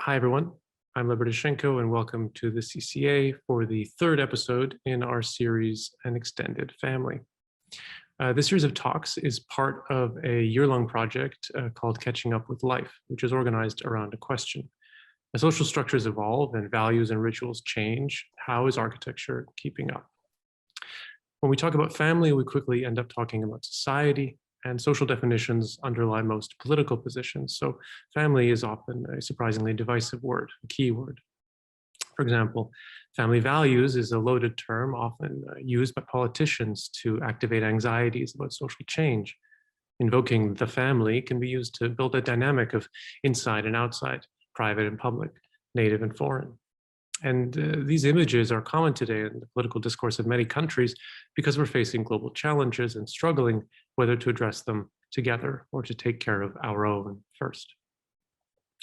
Hi, everyone. I'm Libertashenko, and welcome to the CCA for the third episode in our series, An Extended Family. This series of talks is part of a year-long project called Catching Up with Life, which is organized around a question. As social structures evolve and values and rituals change, how is architecture keeping up? When we talk about family, we quickly end up talking about society, and social definitions underlie most political positions. So family is often a surprisingly divisive word, a key word. For example, family values is a loaded term often used by politicians to activate anxieties about social change. Invoking the family can be used to build a dynamic of inside and outside, private and public, native and foreign. And these images are common today in the political discourse of many countries because we're facing global challenges and struggling whether to address them together or to take care of our own first.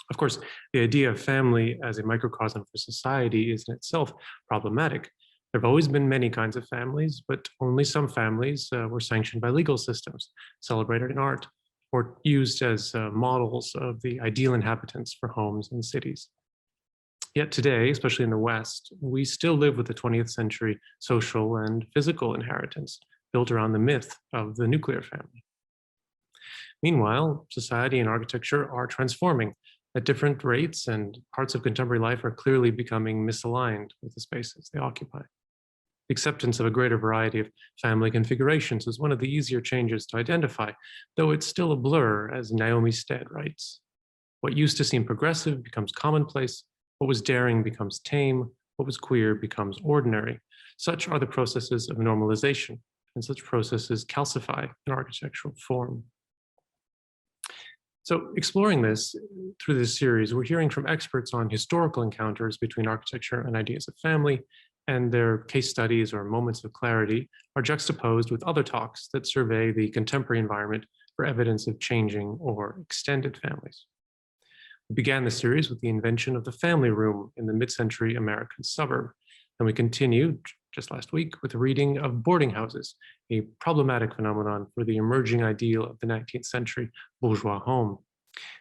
Of course, the idea of family as a microcosm for society is in itself problematic. There have always been many kinds of families, but only some families were sanctioned by legal systems, celebrated in art, or used as models of the ideal inhabitants for homes and cities. Yet today, especially in the West, we still live with the 20th century social and physical inheritance built around the myth of the nuclear family. Meanwhile, society and architecture are transforming at different rates, and parts of contemporary life are clearly becoming misaligned with the spaces they occupy. The acceptance of a greater variety of family configurations is one of the easier changes to identify, though it's still a blur, as Naomi Stead writes. What used to seem progressive becomes commonplace. What was daring becomes tame. What was queer becomes ordinary. Such are the processes of normalization, and such processes calcify an architectural form. So exploring this through this series, we're hearing from experts on historical encounters between architecture and ideas of family, and their case studies or moments of clarity are juxtaposed with other talks that survey the contemporary environment for evidence of changing or extended families. We began the series with the invention of the family room in the mid-century American suburb, and we continued just last week with a reading of boarding houses, a problematic phenomenon for the emerging ideal of the 19th century bourgeois home.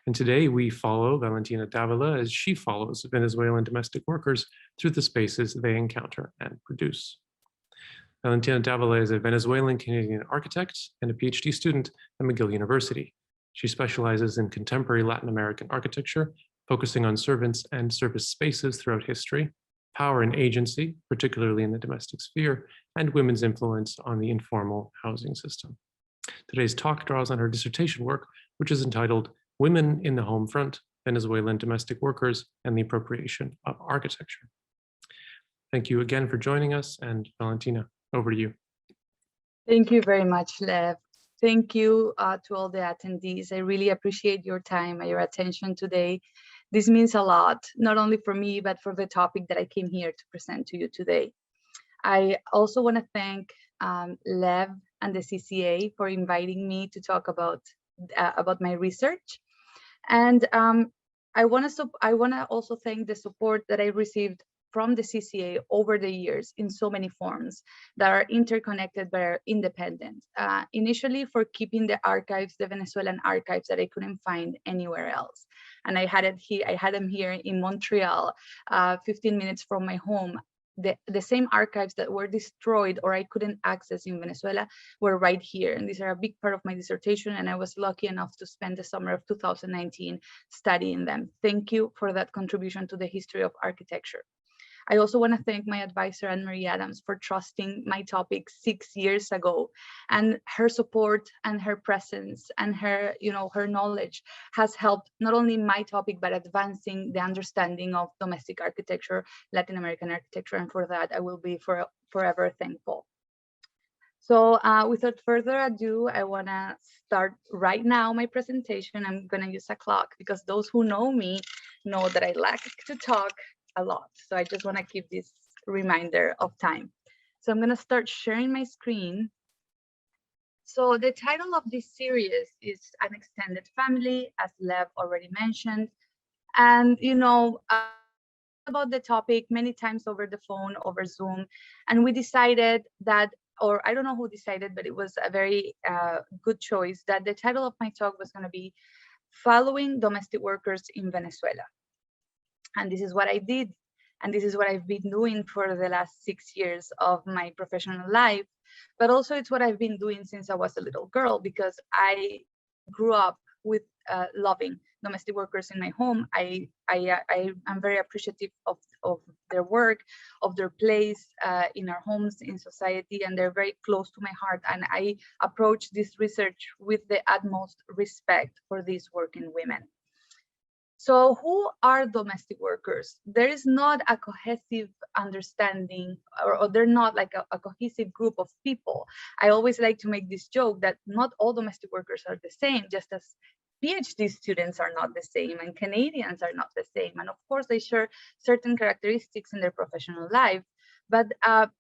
And today we follow Valentina Davila as she follows Venezuelan domestic workers through the spaces they encounter and produce. Valentina Davila is a Venezuelan Canadian architect and a PhD student at McGill University. She specializes in contemporary Latin American architecture, focusing on servants and service spaces throughout history, power and agency, particularly in the domestic sphere, and women's influence on the informal housing system. Today's talk draws on her dissertation work, which is entitled Women in the Home Front, Venezuelan Domestic Workers and the Appropriation of Architecture. Thank you again for joining us, and Valentina, over to you. Thank you very much, Lev. Thank you to all the attendees. I really appreciate your time and your attention today. This means a lot, not only for me, but for the topic that I came here to present to you today. I also want to thank Lev and the CCA for inviting me to talk about my research. And I want to also thank the support that I received from the CCA over the years in so many forms that are interconnected but are independent. Initially for keeping the archives, the Venezuelan archives that I couldn't find anywhere else. And I had them here in Montreal, 15 minutes from my home. The same archives that were destroyed or I couldn't access in Venezuela were right here. And these are a big part of my dissertation. And I was lucky enough to spend the summer of 2019 studying them. Thank you for that contribution to the history of architecture. I also want to thank my advisor, Anne-Marie Adams, for trusting my topic 6 years ago. And her support and her presence and her, her knowledge has helped not only my topic, but advancing the understanding of domestic architecture, Latin American architecture. And for that, I will be forever thankful. So without further ado, I want to start right now my presentation. I'm going to use a clock because those who know me know that I like to talk a lot. So I just want to keep this reminder of time. So I'm going to start sharing my screen. So the title of this series is An Extended Family, as Lev already mentioned. And, about the topic many times over the phone, over Zoom. And we decided that, or I don't know who decided, but it was a very good choice that the title of my talk was going to be Following Domestic Workers in Venezuela. And this is what I did. And this is what I've been doing for the last 6 years of my professional life. But also it's what I've been doing since I was a little girl, because I grew up with loving domestic workers in my home. I am very appreciative of their work, of their place in our homes, in society, and they're very close to my heart. And I approach this research with the utmost respect for these working women. So who are domestic workers? There is not a cohesive understanding, or they're not like a cohesive group of people. I always like to make this joke that not all domestic workers are the same, just as PhD students are not the same and Canadians are not the same. And of course, they share certain characteristics in their professional life. But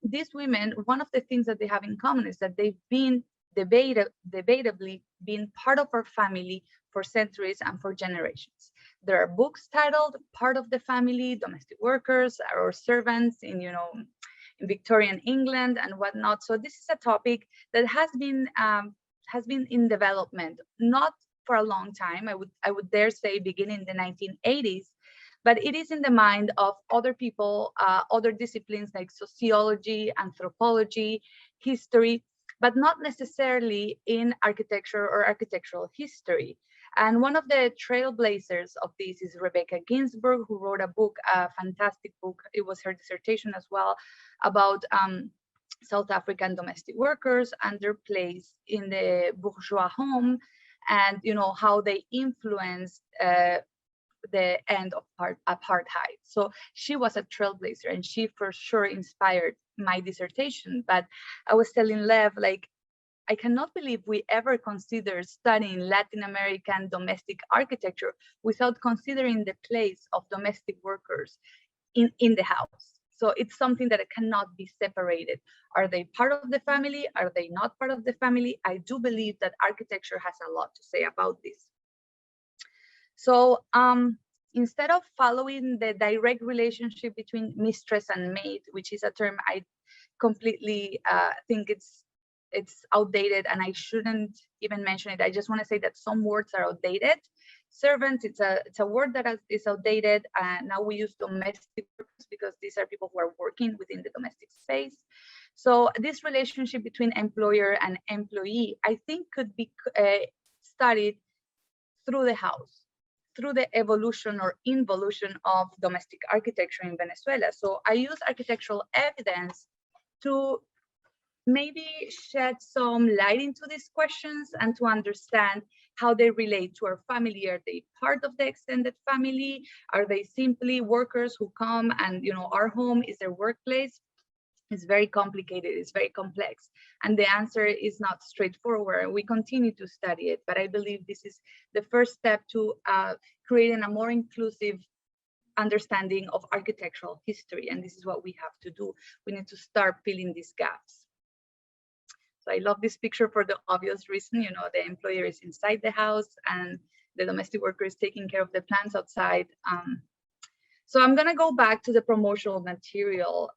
these women, one of the things that they have in common is that they've been debatably been part of our family for centuries and for generations. There are books titled Part of the Family, Domestic Workers, or Servants in, in Victorian England and whatnot. So this is a topic that has been in development, not for a long time. I would dare say beginning in the 1980s, but it is in the mind of other people, other disciplines like sociology, anthropology, history, but not necessarily in architecture or architectural history. And one of the trailblazers of this is Rebecca Ginsburg, who wrote a book, a fantastic book. It was her dissertation as well, about South African domestic workers and their place in the bourgeois home, and how they influenced the end of apartheid. So she was a trailblazer, and she for sure inspired my dissertation. But I was telling Lev, like, I cannot believe we ever considered studying Latin American domestic architecture without considering the place of domestic workers in the house. So it's something that cannot be separated. Are they part of the family? Are they not part of the family? I do believe that architecture has a lot to say about this. So instead of following the direct relationship between mistress and maid, which is a term I completely think it's outdated and I shouldn't even mention it. I just want to say that some words are outdated. Servant, it's a word that is outdated. Now we use domestic workers because these are people who are working within the domestic space. So this relationship between employer and employee, I think, could be studied through the house, through the evolution or involution of domestic architecture in Venezuela. So I use architectural evidence to maybe shed some light into these questions and to understand how they relate to our family. Are they part of the extended family? Are they simply workers who come and, our home is their workplace? It's very complicated, it's very complex. And the answer is not straightforward. We continue to study it, but I believe this is the first step to creating a more inclusive understanding of architectural history. And this is what we have to do. We need to start filling these gaps. So I love this picture for the obvious reason, the employer is inside the house and the domestic worker is taking care of the plants outside. So I'm gonna go back to the promotional material.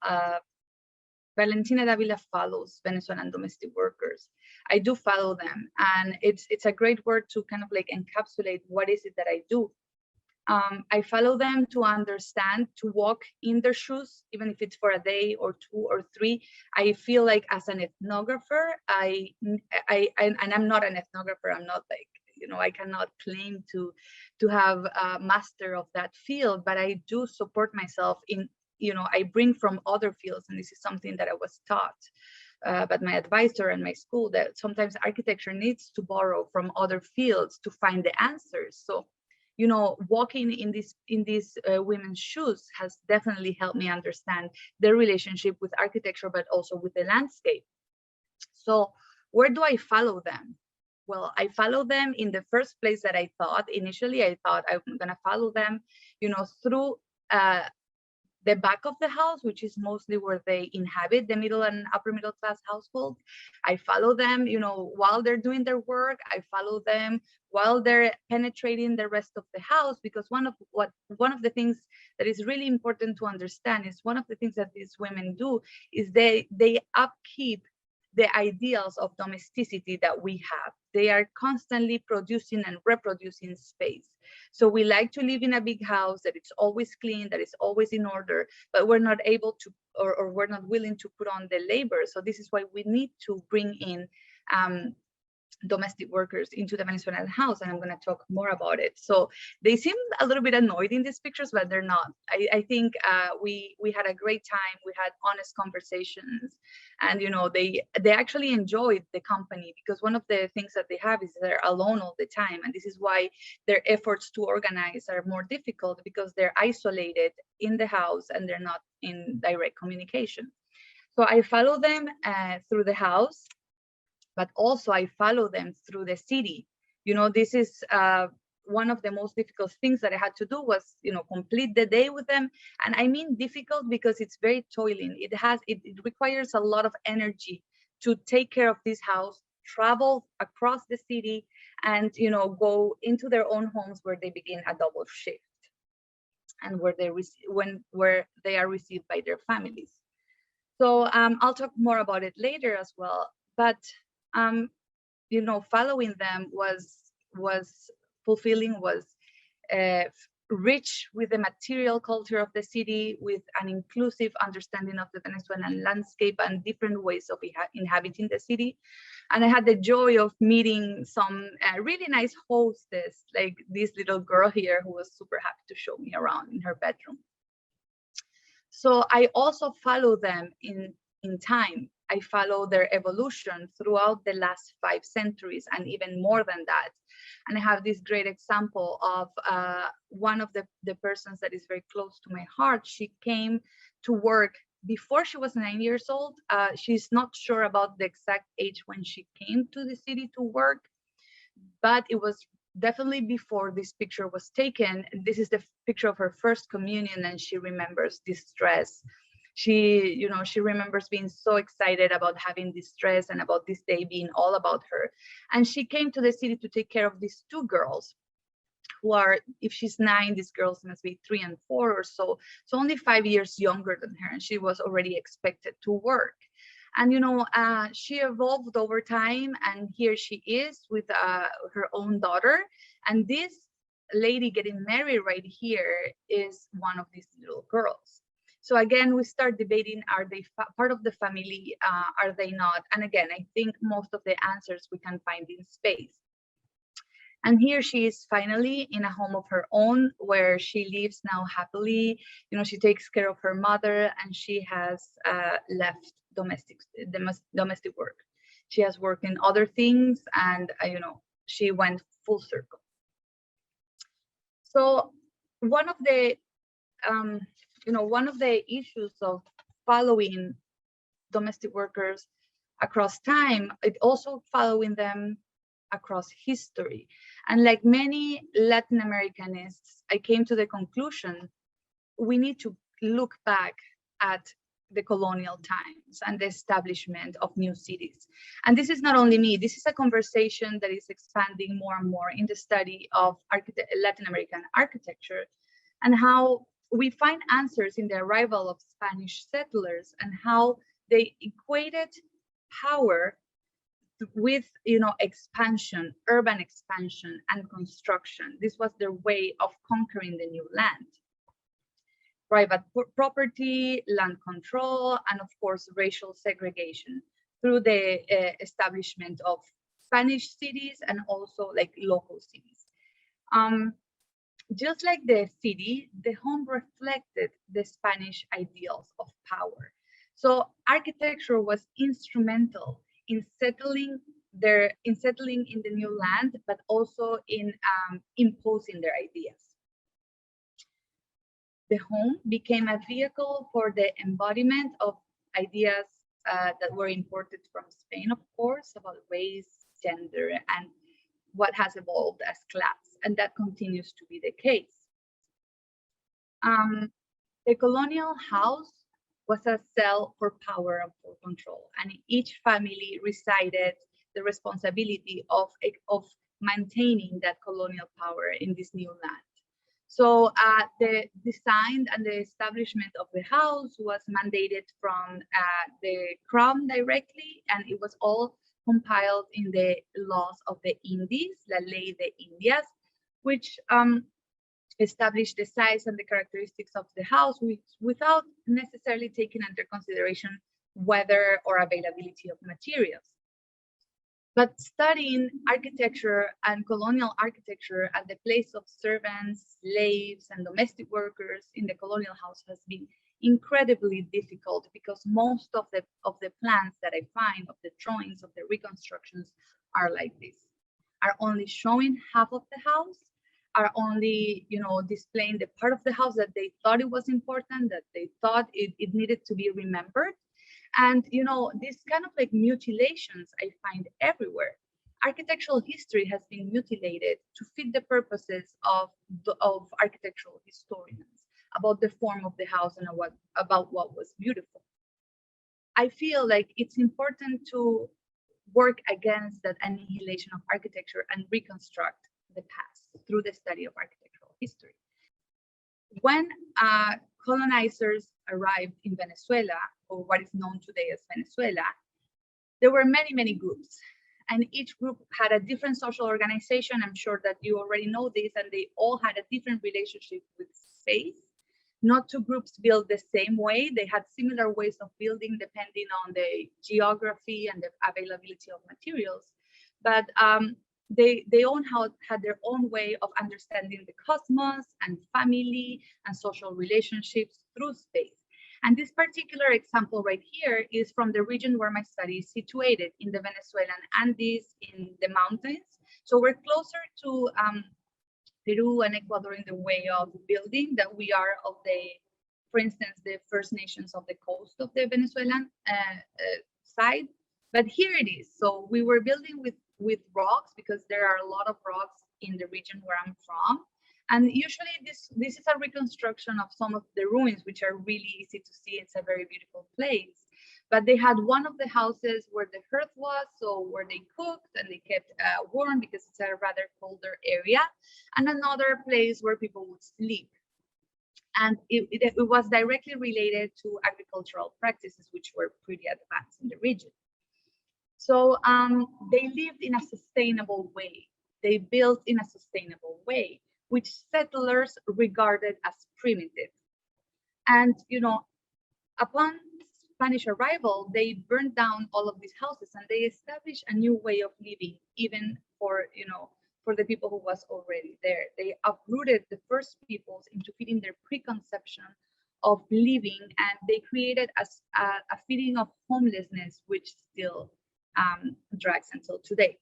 Valentina Davila follows Venezuelan domestic workers. I do follow them, and it's a great word to kind of like encapsulate what is it that I do. I follow them to understand, to walk in their shoes, even if it's for a day or 2 or 3. I feel like as an ethnographer, and I'm not an ethnographer. I'm not like, I cannot claim to have a master of that field, but I do support myself in, I bring from other fields, and this is something that I was taught by my advisor and my school, that sometimes architecture needs to borrow from other fields to find the answers. So walking in these women's shoes has definitely helped me understand their relationship with architecture, but also with the landscape. So where do I follow them? Well, I follow them in the first place that I thought. Initially, I thought I'm going to follow them, through the back of the house, which is mostly where they inhabit, the middle and upper middle class household. I follow them, while they're doing their work. I follow them while they're penetrating the rest of the house, because one of the things that is really important to understand is one of the things that these women do is they upkeep the ideals of domesticity that we have. they are constantly producing and reproducing space. So we like to live in a big house that it's always clean, that it's always in order, but we're not able to, or we're not willing to put on the labor. So this is why we need to bring in domestic workers into the Venezuelan house, and I'm going to talk more about it. So they seem a little bit annoyed in these pictures, but they're not. I think we had a great time. We had honest conversations, and they actually enjoyed the company, because one of the things that they have is they're alone all the time, and this is why their efforts to organize are more difficult, because they're isolated in the house and they're not in direct communication. So I follow them through the house, but also I follow them through the city. This is one of the most difficult things that I had to do was, complete the day with them. And I mean difficult because it's very toiling. It requires a lot of energy to take care of this house, travel across the city, and, go into their own homes where they begin a double shift, and where they are received by their families. So I'll talk more about it later as well. But following them was fulfilling, was rich with the material culture of the city, with an inclusive understanding of the Venezuelan landscape and different ways of inhabiting the city. And I had the joy of meeting some really nice hostess, like this little girl here, who was super happy to show me around in her bedroom. So I also follow them in time. I follow their evolution throughout the last 5 centuries and even more than that. And I have this great example of one of the persons that is very close to my heart. She came to work before she was 9 years old. She's not sure about the exact age when she came to the city to work, but it was definitely before this picture was taken. This is the picture of her first communion, and she remembers this dress. She remembers being so excited about having this dress and about this day being all about her. And she came to the city to take care of these 2 girls who are, if she's 9, these girls must be 3 and 4 or so. So only 5 years younger than her, and she was already expected to work. And, she evolved over time, and here she is with her own daughter. And this lady getting married right here is one of these little girls. So again, we start debating, are they part of the family? Are they not? And again, I think most of the answers we can find in space. And here she is finally in a home of her own, where she lives now happily. She takes care of her mother, and she has left domestic work. She has worked in other things, and she went full circle. So one of the issues of following domestic workers across time, it also following them across history. And like many Latin Americanists, I came to the conclusion we need to look back at the colonial times and the establishment of new cities. And this is not only me, this is a conversation that is expanding more and more in the study of Latin American architecture, and how we find answers in the arrival of Spanish settlers and how they equated power with expansion, urban expansion and construction. This was their way of conquering the new land. Private property, land control, and of course racial segregation through the establishment of Spanish cities and also like local cities. Just like the city, the home reflected the Spanish ideals of power. So architecture was instrumental in settling in the new land, but also in imposing their ideas. The home became a vehicle for the embodiment of ideas that were imported from Spain, of course, about race, gender, and what has evolved as class, and that continues to be the case. The colonial house was a cell for power and for control, and each family resided the responsibility of maintaining that colonial power in this new land. So the design and the establishment of the house was mandated from the crown directly, and it was all compiled in the laws of the Indies, La Ley de Indias, which establish the size and the characteristics of the house without necessarily taking under consideration weather or availability of materials. But studying architecture and colonial architecture at the place of servants, slaves, and domestic workers in the colonial house has been incredibly difficult, because most of the plans that I find, of the drawings, of the reconstructions, are like this, are only showing half of the house, are only, you know, displaying the part of the house that they thought it was important, that they thought it needed to be remembered. And, you know, these kind of like mutilations I find everywhere. Architectural history has been mutilated to fit the purposes of architectural historians about the form of the house and about what was beautiful. I feel like it's important to work against that annihilation of architecture and reconstruct the past through the study of architectural history. When colonizers arrived in Venezuela, or what is known today as Venezuela, there were many, many groups, and each group had a different social organization. I'm sure that you already know this, and they all had a different relationship with space. Not two groups built the same way. They had similar ways of building depending on the geography and the availability of materials, but they all had their own way of understanding the cosmos and family and social relationships through space. And this particular example right here is from the region where my study is situated, in the Venezuelan Andes, in the mountains. So we're closer to Peru and Ecuador in the way of building that we are of for instance, the First Nations of the coast of the Venezuelan side. But here it is. So we were building with rocks, because there are a lot of rocks in the region where I'm from. And usually this is a reconstruction of some of the ruins, which are really easy to see. It's a very beautiful place. But they had one of the houses where the hearth was, so where they cooked and they kept warm, because it's a rather colder area, and another place where people would sleep. And it was directly related to agricultural practices, which were pretty advanced in the region. So they lived in a sustainable way. They built in a sustainable way, which settlers regarded as primitive. And, you know, upon Spanish arrival, they burned down all of these houses and they established a new way of living, even for, you know, for the people who was already there. They uprooted the first peoples into fitting their preconception of living, and they created a feeling of homelessness, which still drags until today.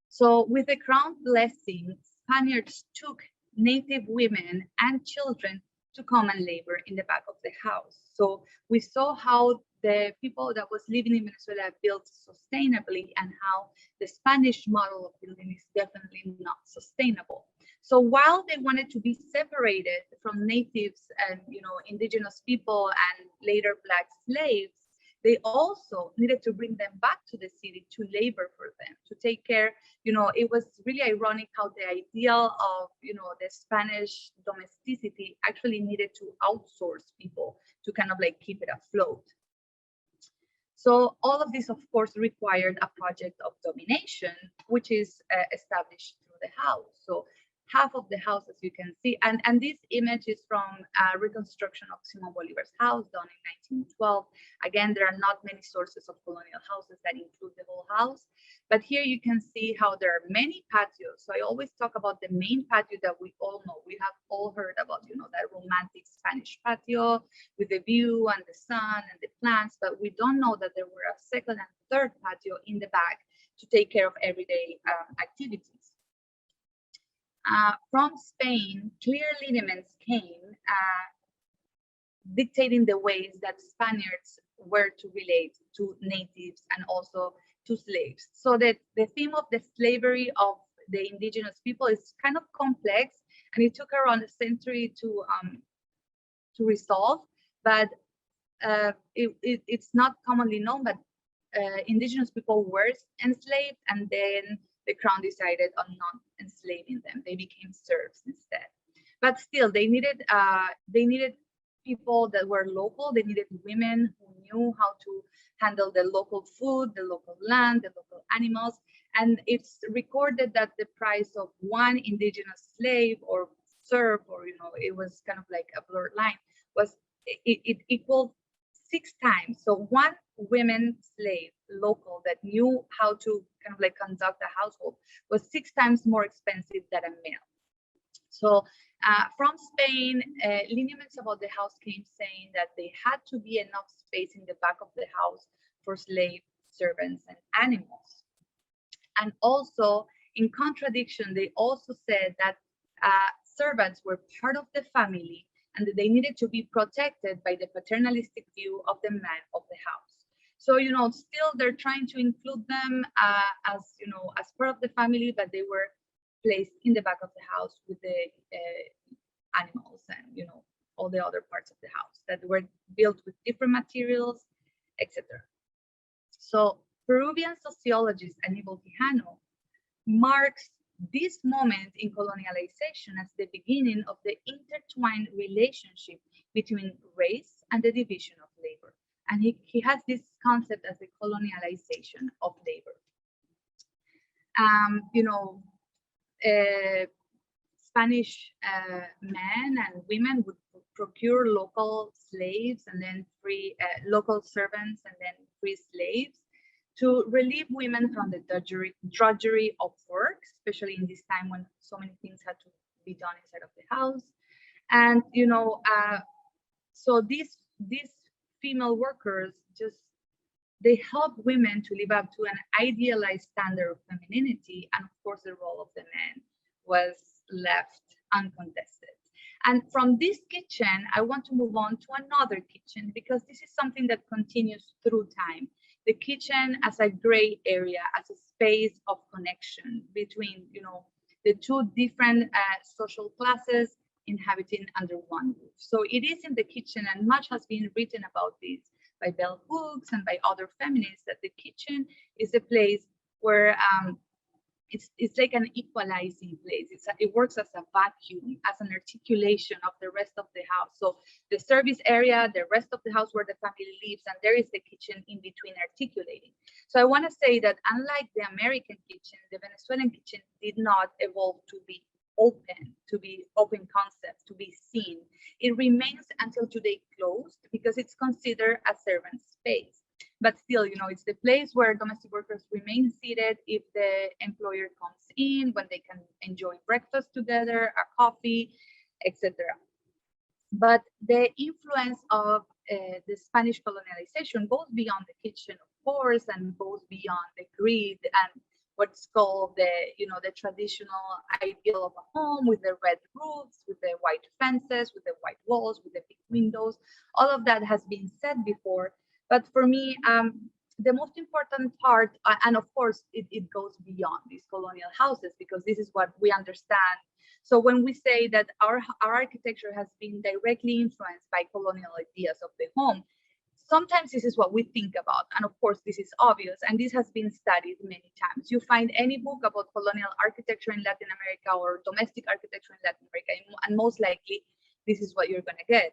So with the crown blessing, Spaniards took native women and children to come and labor in the back of the house. So we saw how the people that was living in Venezuela built sustainably, and how the Spanish model of building is definitely not sustainable. So while they wanted to be separated from natives and, you know, indigenous people and later Black slaves, they also needed to bring them back to the city to labor for them, to take care. You know, it was really ironic how the ideal of, you know, the Spanish domesticity actually needed to outsource people to kind of like keep it afloat. So all of this, of course, required a project of domination, which is established through the house. So half of the house, as you can see, and this image is from a reconstruction of Simón Bolívar's house done in 1912. Again, there are not many sources of colonial houses that include the whole house, but here you can see how there are many patios. So I always talk about the main patio that we all know. We have all heard about, you know, that romantic Spanish patio with the view and the sun and the plants, but we don't know that there were a second and third patio in the back to take care of everyday activities. From Spain, clear lineaments came dictating the ways that Spaniards were to relate to natives and also to slaves. So that the theme of the slavery of the indigenous people is kind of complex, and it took around a century to resolve, but it's not commonly known, but indigenous people were enslaved, and then the crown decided on not enslaving them. They became serfs instead. But still, they needed people that were local. They needed women who knew how to handle the local food, the local land, the local animals. And it's recorded that the price of one indigenous slave or serf, or it was kind of like a blurred line, was it equaled 6 times. So one women slave local that knew how to kind of like conduct a household was 6 times more expensive than a male. So from Spain, lineaments about the house came saying that there had to be enough space in the back of the house for slave servants and animals. And also, in contradiction, they also said that servants were part of the family and that they needed to be protected by the paternalistic view of the man of the house. So, still they're trying to include them as part of the family, but they were placed in the back of the house with the animals and, all the other parts of the house that were built with different materials, etc. So Peruvian sociologist Aníbal Quijano marks this moment in colonialization as the beginning of the intertwined relationship between race and the division of labor. And he has this concept as the colonialization of labor. Spanish men and women would procure local slaves and then free local servants and then free slaves to relieve women from the drudgery of work, especially in this time when so many things had to be done inside of the house. And so these female workers they help women to live up to an idealized standard of femininity, and of course the role of the man was left uncontested. And from this kitchen, I want to move on to another kitchen, because this is something that continues through time. The kitchen as a gray area, as a space of connection between, the two different social classes inhabiting under one roof. So it is in the kitchen, and much has been written about this by bell hooks and by other feminists, that the kitchen is a place where it's like an equalizing place. It works as a vacuum, as an articulation of the rest of the house. So the service area, the rest of the house where the family lives, and there is the kitchen in between articulating. So I want to say that unlike the American kitchen, the Venezuelan kitchen did not evolve to be open concept, to be seen. It remains until today closed because it's considered a servant space. But still, it's the place where domestic workers remain seated if the employer comes in, when they can enjoy breakfast together, a coffee, etc. But the influence of the Spanish colonialization goes beyond the kitchen, of course, and goes beyond the grid and what's called the traditional ideal of a home with the red roofs, with the white fences, with the white walls, with the big windows. All of that has been said before. But for me, the most important part, and of course, it goes beyond these colonial houses, because this is what we understand. So when we say that our architecture has been directly influenced by colonial ideas of the home, sometimes this is what we think about. And of course, this is obvious, and this has been studied many times. You find any book about colonial architecture in Latin America or domestic architecture in Latin America, and most likely, this is what you're going to get.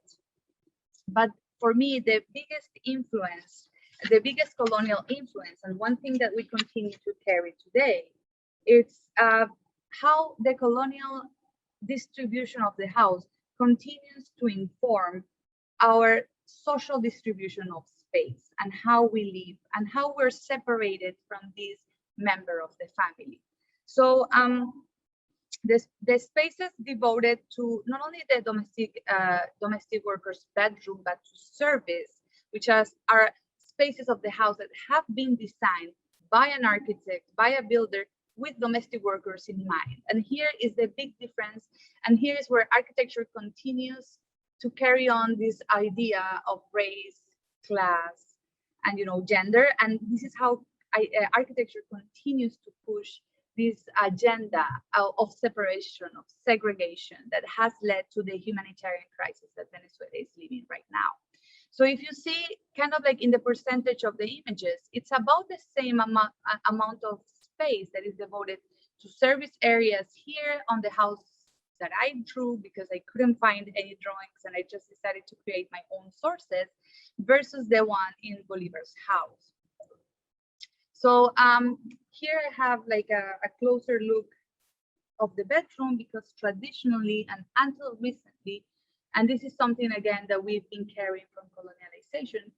But for me, the biggest colonial influence, and one thing that we continue to carry today, it's how the colonial distribution of the house continues to inform our social distribution of space and how we live and how we're separated from this member of the family. So the spaces devoted to not only the domestic workers' bedroom, but to service, which are spaces of the house that have been designed by an architect, by a builder, with domestic workers in mind. And here is the big difference. And here is where architecture continues to carry on this idea of race, class, and gender. And this is how architecture continues to push this agenda of separation, of segregation, that has led to the humanitarian crisis that Venezuela is living right now. So if you see kind of like in the percentage of the images, it's about the same amount of space that is devoted to service areas here on the house that I drew because I couldn't find any drawings and I just decided to create my own sources versus the one in Bolivar's house. So here I have like a closer look of the bedroom because traditionally and until recently, and this is something again that we've been carrying from colonialization,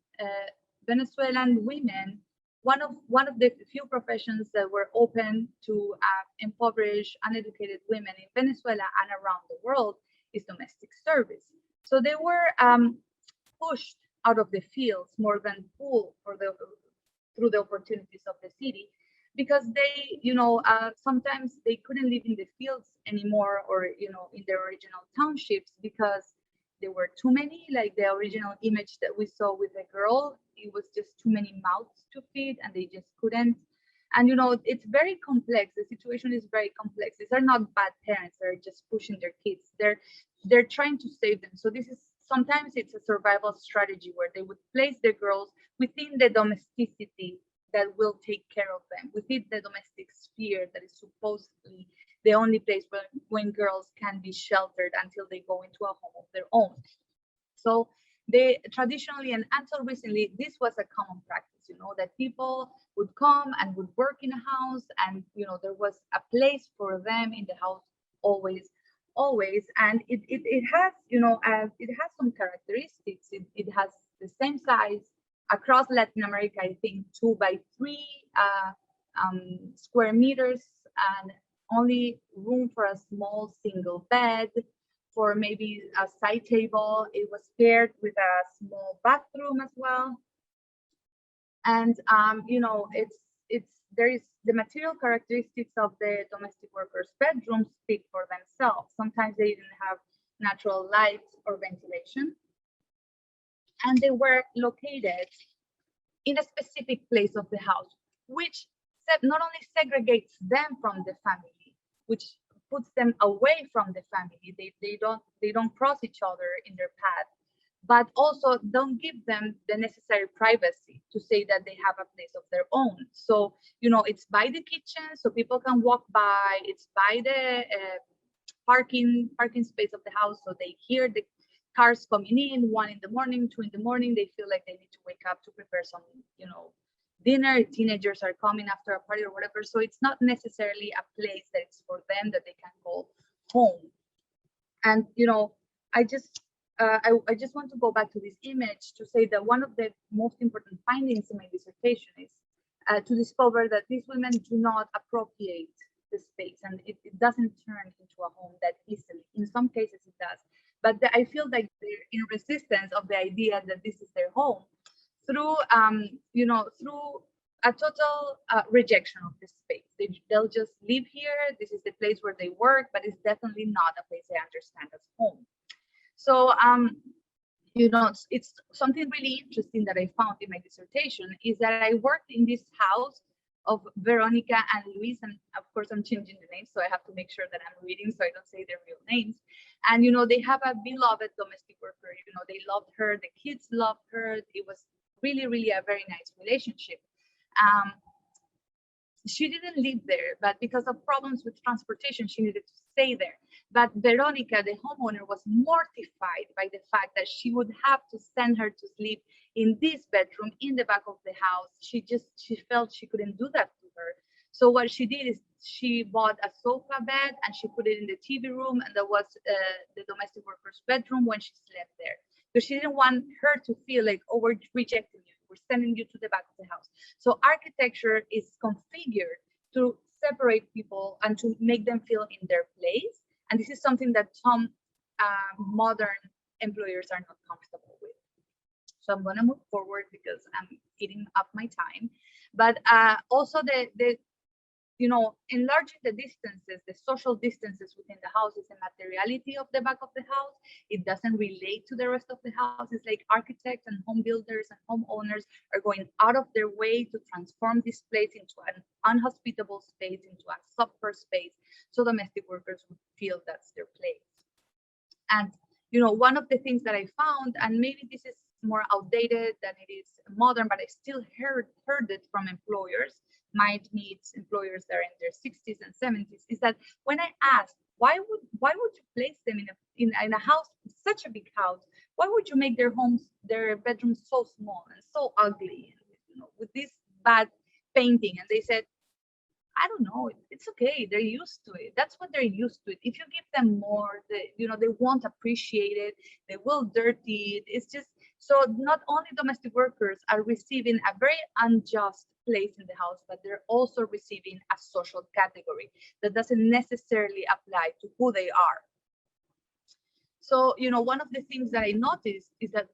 Venezuelan women, one of the few professions that were open to impoverished, uneducated women in Venezuela and around the world is domestic service. So they were pushed out of the fields more than pulled through the opportunities of the city because they, sometimes they couldn't live in the fields anymore or, in their original townships because there were too many, like the original image that we saw with the girl, it was just too many mouths to feed and they just couldn't. And, it's very complex. The situation is very complex. These are not bad parents. They're just pushing their kids. They're trying to save them. So this is, sometimes it's a survival strategy where they would place their girls within the domesticity that will take care of them, within the domestic sphere that is supposedly the only place when girls can be sheltered until they go into a home of their own. So they traditionally and until recently, this was a common practice, that people would come and would work in a house and, there was a place for them in the house always. And it has, it has some characteristics. It has the same size across Latin America, I think 2 by 3 square meters and only room for a small single bed, for maybe a side table. It was paired with a small bathroom as well. And, there is the material characteristics of the domestic workers' bedrooms speak for themselves. Sometimes they didn't have natural light or ventilation. And they were located in a specific place of the house, which not only segregates them from the family, which puts them away from the family. They don't cross each other in their path, but also don't give them the necessary privacy to say that they have a place of their own. So, it's by the kitchen, so people can walk by. It's by the parking space of the house, so they hear the cars coming in 1 in the morning, 2 in the morning. They feel like they need to wake up to prepare some, dinner. Teenagers are coming after a party or whatever. So it's not necessarily a place that it's for them that they can call home. And, I just want to go back to this image to say that one of the most important findings in my dissertation is to discover that these women do not appropriate the space and it doesn't turn into a home that easily. In some cases it does, but I feel like they're in resistance of the idea that this is their home through, through a total rejection of the space. They'll just live here. This is the place where they work, but it's definitely not a place they understand as home. So, it's something really interesting that I found in my dissertation is that I worked in this house of Veronica and Luis, and of course I'm changing the names, so I have to make sure that I'm reading so I don't say their real names. And they have a beloved domestic worker. They loved her, the kids loved her. It was really, really a very nice relationship. She didn't live there, but because of problems with transportation, she needed to stay there. But Veronica, the homeowner, was mortified by the fact that she would have to send her to sleep in this bedroom in the back of the house. She felt she couldn't do that to her. So what she did is she bought a sofa bed and she put it in the TV room, and that was the domestic worker's bedroom when she slept there. Because she didn't want her to feel like, oh, we're rejecting you. We're sending you to the back of the house. So architecture is configured to separate people and to make them feel in their place. And this is something that some modern employers are not comfortable with. So I'm going to move forward because I'm eating up my time. But also enlarging the distances, the social distances within the house is a materiality of the back of the house. It doesn't relate to the rest of the house. It's like architects and home builders and homeowners are going out of their way to transform this place into an unhospitable space, into a suffer space, so domestic workers would feel that's their place. And one of the things that I found, and maybe this is more outdated than it is modern, but I still heard it from employers, might meet employers that are in their 60s and 70s, is that when I asked why would you place them in a house, such a big house? Why would you make their bedrooms so small and so ugly, and, with this bad painting? And they said, I don't know, it's okay. They're used to it. That's what they're used to it. If you give them more, they won't appreciate it. They will dirty it. It's just, so not only domestic workers are receiving a very unjust place in the house, but they're also receiving a social category that doesn't necessarily apply to who they are. So, one of the things that I noticed is that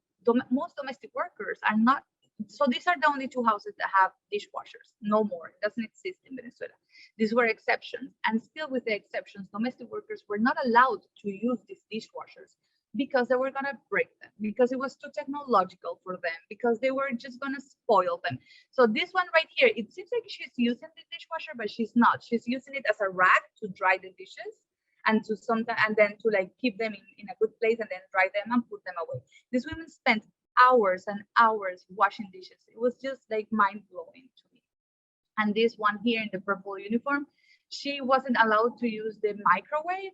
most domestic workers are not, so these are the only two houses that have dishwashers, no more. It doesn't exist in Venezuela. These were exceptions. And still with the exceptions, domestic workers were not allowed to use these dishwashers because they were going to break them, because it was too technological for them, because they were just going to spoil them. So this one right here, it seems like she's using the dishwasher, but she's not. She's using it as a rack to dry the dishes, and then to like keep them in a good place, and then dry them and put them away. These women spent hours and hours washing dishes. It was just like mind-blowing to me. And this one here in the purple uniform, she wasn't allowed to use the microwave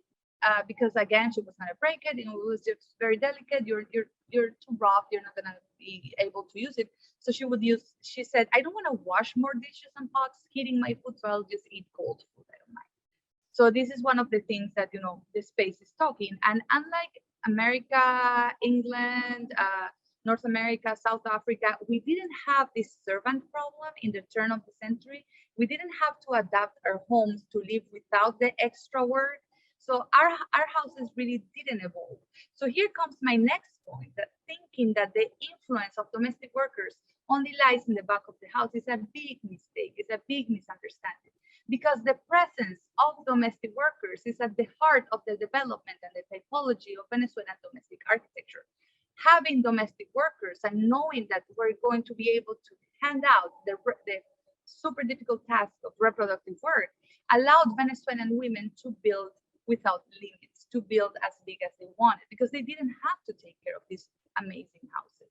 because again, she was going to break it. It was just very delicate. You're too rough. You're not going to be able to use it. So she said, I don't want to wash more dishes and pots heating my food, so I'll just eat cold food. I don't mind. So this is one of the things that, the space is talking. And unlike America, England, North America, South Africa, we didn't have this servant problem in the turn of the century. We didn't have to adapt our homes to live without the extra work. So our houses really didn't evolve. So here comes my next point, that thinking that the influence of domestic workers only lies in the back of the house is a big mistake. It's a big misunderstanding, because the presence of domestic workers is at the heart of the development and the typology of Venezuelan domestic architecture. Having domestic workers and knowing that we're going to be able to hand out the super difficult task of reproductive work allowed Venezuelan women to build without limits, to build as big as they wanted, because they didn't have to take care of these amazing houses.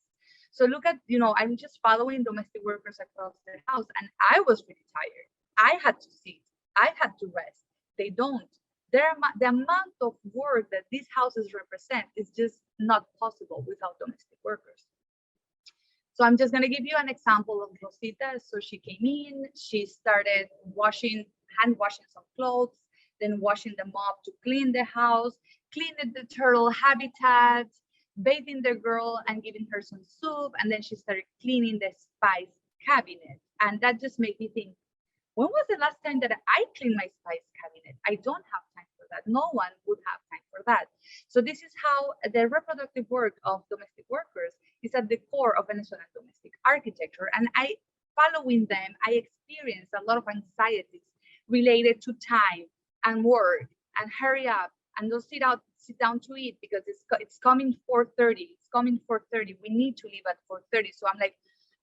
So look at, I'm just following domestic workers across the house, and I was really tired. I had to sit, I had to rest. They don't. The amount of work that these houses represent is just not possible without domestic workers. So I'm just going to give you an example of Rosita. So she came in, she started hand washing some clothes, then washing them up to clean the house, cleaning the turtle habitat, bathing the girl and giving her some soup. And then she started cleaning the spice cabinet. And that just made me think, when was the last time that I cleaned my spice cabinet? I don't have time for that. No one would have time for that. So this is how the reproductive work of domestic workers is at the core of Venezuelan domestic architecture. And following them, I experienced a lot of anxieties related to time and work and hurry up and don't sit down to eat because it's coming 4:30. It's coming 4:30. We need to leave at 4:30. So I'm like,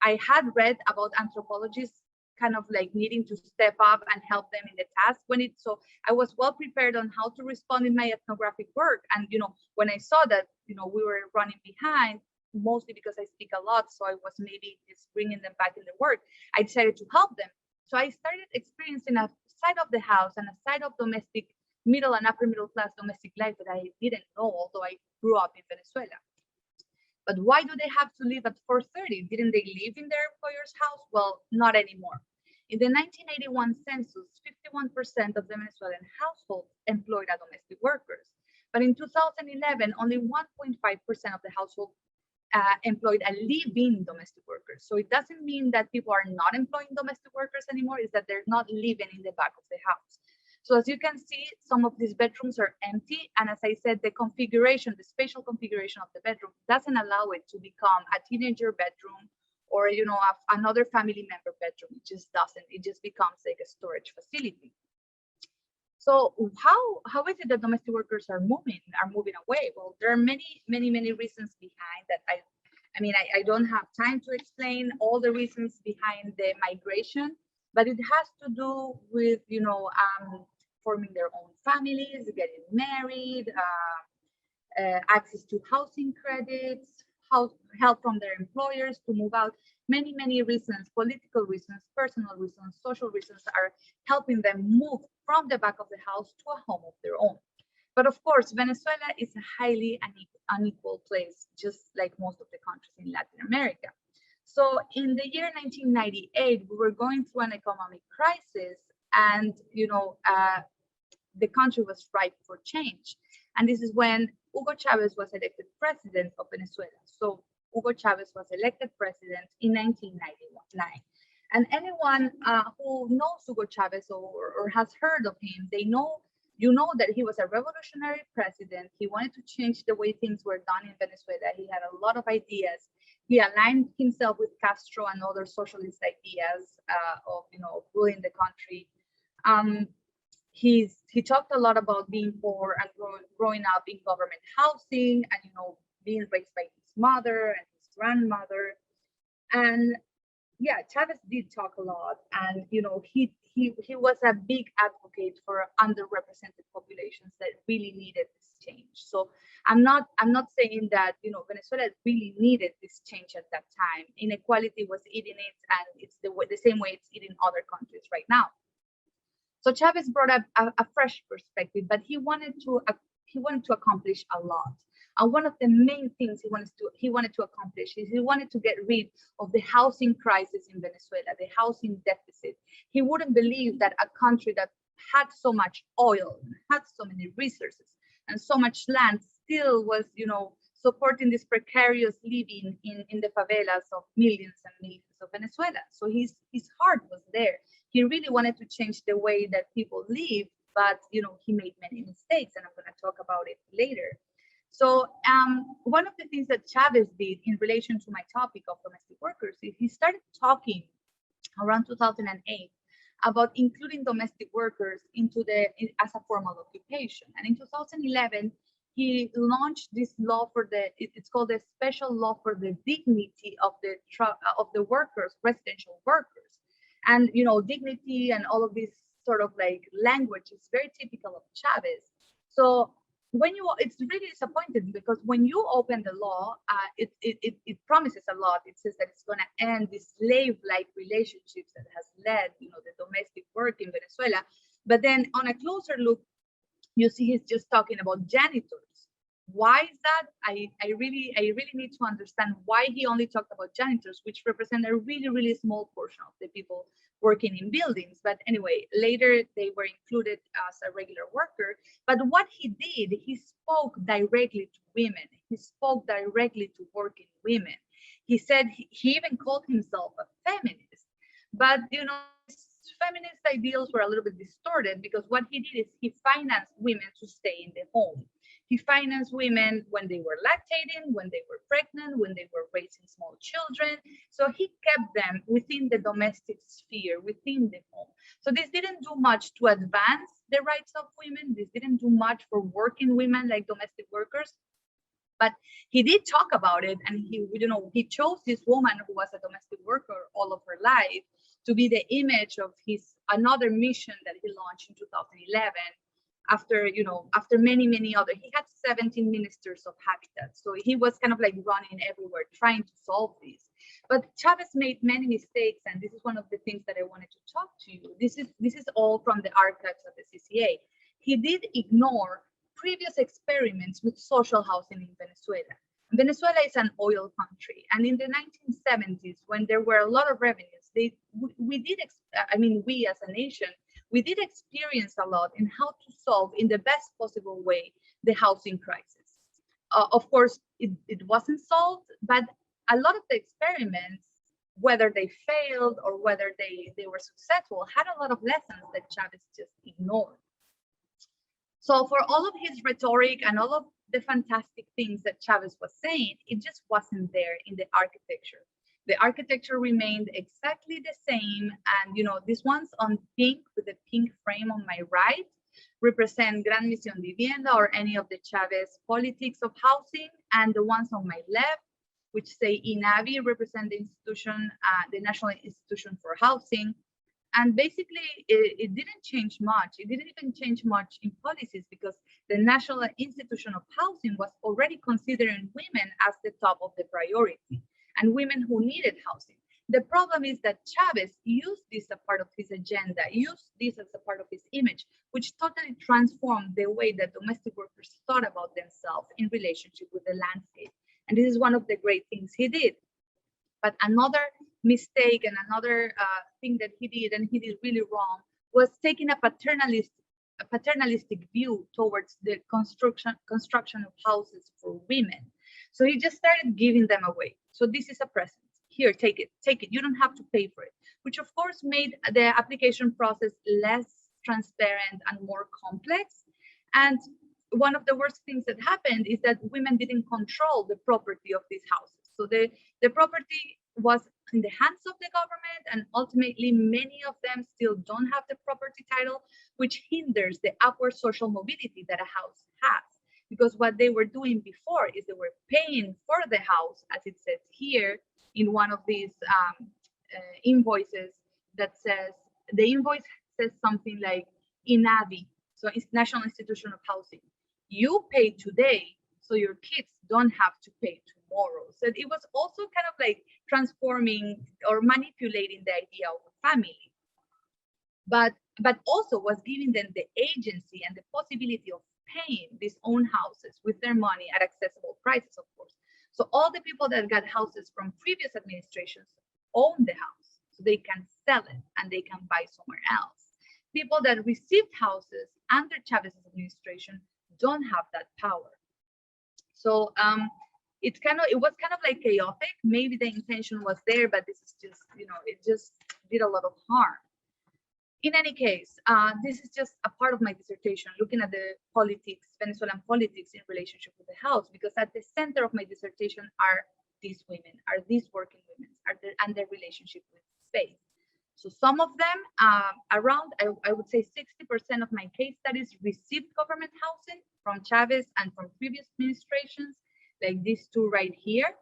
I had read about anthropologists kind of like needing to step up and help them in the task so I was well prepared on how to respond in my ethnographic work. And when I saw that we were running behind, mostly because I speak a lot, so I was maybe just bringing them back in the work, I decided to help them. So I started experiencing a side of the house and a side of domestic middle and upper middle class domestic life that I didn't know, although I grew up in Venezuela. But why do they have to leave at 4:30? Didn't they live in their employer's house? Well, not anymore. In the 1981 census, 51% of the Venezuelan households employed as domestic workers. But in 2011, only 1.5% of the household employed a live-in domestic workers. So it doesn't mean that people are not employing domestic workers anymore, it's that they're not living in the back of the house. So as you can see, some of these bedrooms are empty. And as I said, the spatial configuration of the bedroom doesn't allow it to become a teenager bedroom or, another family member bedroom. It just doesn't. It just becomes like a storage facility. So how is it that domestic workers are moving away? Well, there are many reasons behind that. I don't have time to explain all the reasons behind the migration, but it has to do with, forming their own families, getting married, access to housing credits, help from their employers to move out. Many reasons, political reasons, personal reasons, social reasons are helping them move from the back of the house to a home of their own. But of course, Venezuela is a highly unequal place, just like most of the countries in Latin America. So in the year 1998, we were going through an economic crisis, and the country was ripe for change. And this is when Hugo Chavez was elected president of Venezuela. So Hugo Chavez was elected president in 1999. And anyone who knows Hugo Chavez or has heard of him, you know that he was a revolutionary president. He wanted to change the way things were done in Venezuela. He had a lot of ideas. He aligned himself with Castro and other socialist ideas of ruling the country. He talked a lot about being poor and growing up in government housing, and being raised by his mother and his grandmother. And yeah, Chavez did talk a lot, and he was a big advocate for underrepresented populations that really needed this change. So I'm not saying that Venezuela really needed this change at that time. Inequality was eating it, and it's the same way it's eating other countries right now. So Chavez brought up a fresh perspective, but he wanted to accomplish a lot. And one of the main things he wanted to accomplish is he wanted to get rid of the housing crisis in Venezuela, the housing deficit. He wouldn't believe that a country that had so much oil, had so many resources, and so much land still was, supporting this precarious living in the favelas of millions and millions of Venezuelans. So his heart was there. He really wanted to change the way that people live, but he made many mistakes, and I'm going to talk about it later. So one of the things that Chavez did in relation to my topic of domestic workers is he started talking around 2008 about including domestic workers as a formal occupation. And in 2011, he launched this law it's called the Special Law for the Dignity of the Workers, residential workers. And dignity and all of this sort of like language is very typical of Chavez. So it's really disappointing, because when you open the law, it promises a lot. It says that it's going to end these slave-like relationships that has led the domestic work in Venezuela. But then on a closer look, you see he's just talking about janitors. Why is that? I really need to understand why he only talked about janitors, which represent a really, really small portion of the people working in buildings. But anyway, later they were included as a regular worker. But what he did, he spoke directly to women. He spoke directly to working women. He said he even called himself a feminist. But feminist ideals were a little bit distorted, because what he did is he financed women to stay in the home. He financed women when they were lactating, when they were pregnant, when they were raising small children. So he kept them within the domestic sphere, within the home. So this didn't do much to advance the rights of women. This didn't do much for working women like domestic workers. But he did talk about it, and he chose this woman who was a domestic worker all of her life to be the image of another mission that he launched in 2011. After many other, he had 17 ministers of habitat. So he was kind of like running everywhere trying to solve this. But Chavez made many mistakes, and this is one of the things that I wanted to talk to you. This is all from the archives of the CCA. He did ignore previous experiments with social housing in Venezuela. Venezuela is an oil country, and in the 1970s, when there were a lot of revenues, we as a nation, we did experience a lot in how to solve in the best possible way the housing crisis. Of course, it wasn't solved, but a lot of the experiments, whether they failed or whether they were successful, had a lot of lessons that Chavez just ignored. So for all of his rhetoric and all of the fantastic things that Chavez was saying, it just wasn't there in the architecture. The architecture remained exactly the same. And, these ones on pink with the pink frame on my right represent Gran Misión Vivienda or any of the Chavez politics of housing. And the ones on my left, which say INAVI, represent the institution, the National Institution for Housing. And basically, it didn't change much. It didn't even change much in policies, because the National Institution of Housing was already considering women as the top of the priority, and women who needed housing. The problem is that Chavez used this as a part of his agenda, used this as a part of his image, which totally transformed the way that domestic workers thought about themselves in relationship with the landscape. And this is one of the great things he did. But another mistake and another thing that he did, and he did really wrong, was taking a paternalistic view towards the construction of houses for women. So he just started giving them away. So this is a present. Here, take it. You don't have to pay for it, which of course made the application process less transparent and more complex. And one of the worst things that happened is that women didn't control the property of these houses. So the property was in the hands of the government, and ultimately many of them still don't have the property title, which hinders the upward social mobility that a house has. Because what they were doing before is they were paying for the house, as it says here in one of these invoices that says, the invoice says something like INAVI, so it's National Institution of Housing. You pay today, so your kids don't have to pay tomorrow. So it was also kind of like transforming or manipulating the idea of a family, but also was giving them the agency and the possibility of paying these own houses with their money at accessible prices, of course. So all the people that got houses from previous administrations own the house, so they can sell it and they can buy somewhere else. People that received houses under Chavez's administration don't have that power. So it was kind of like chaotic. Maybe the intention was there, but this is just, it just did a lot of harm. In any case, this is just a part of my dissertation, looking at the politics, Venezuelan politics in relationship with the house, because at the center of my dissertation are these women, are these working women, and their relationship with space. So some of them, around, I would say 60% of my case studies received government housing from Chavez and from previous administrations, like these two right here.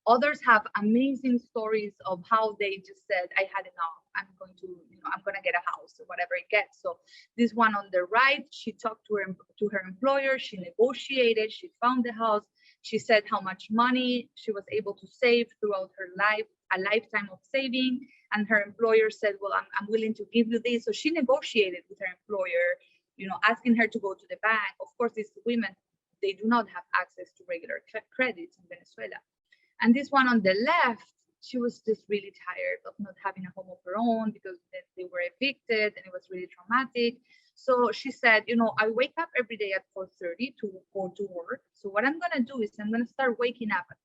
Others have amazing stories of how they just said, I had enough. I'm going to get a house or whatever it gets. So this one on the right, she talked to her employer, she negotiated, she found the house. She said how much money she was able to save throughout her life, a lifetime of saving. And her employer said, well, I'm willing to give you this. So she negotiated with her employer, asking her to go to the bank. Of course, these women, they do not have access to regular credits in Venezuela. And this one on the left, she was just really tired of not having a home of her own because they were evicted and it was really traumatic. So she said, I wake up every day at 4:30 to go to work. So what I'm going to do is I'm going to start waking up at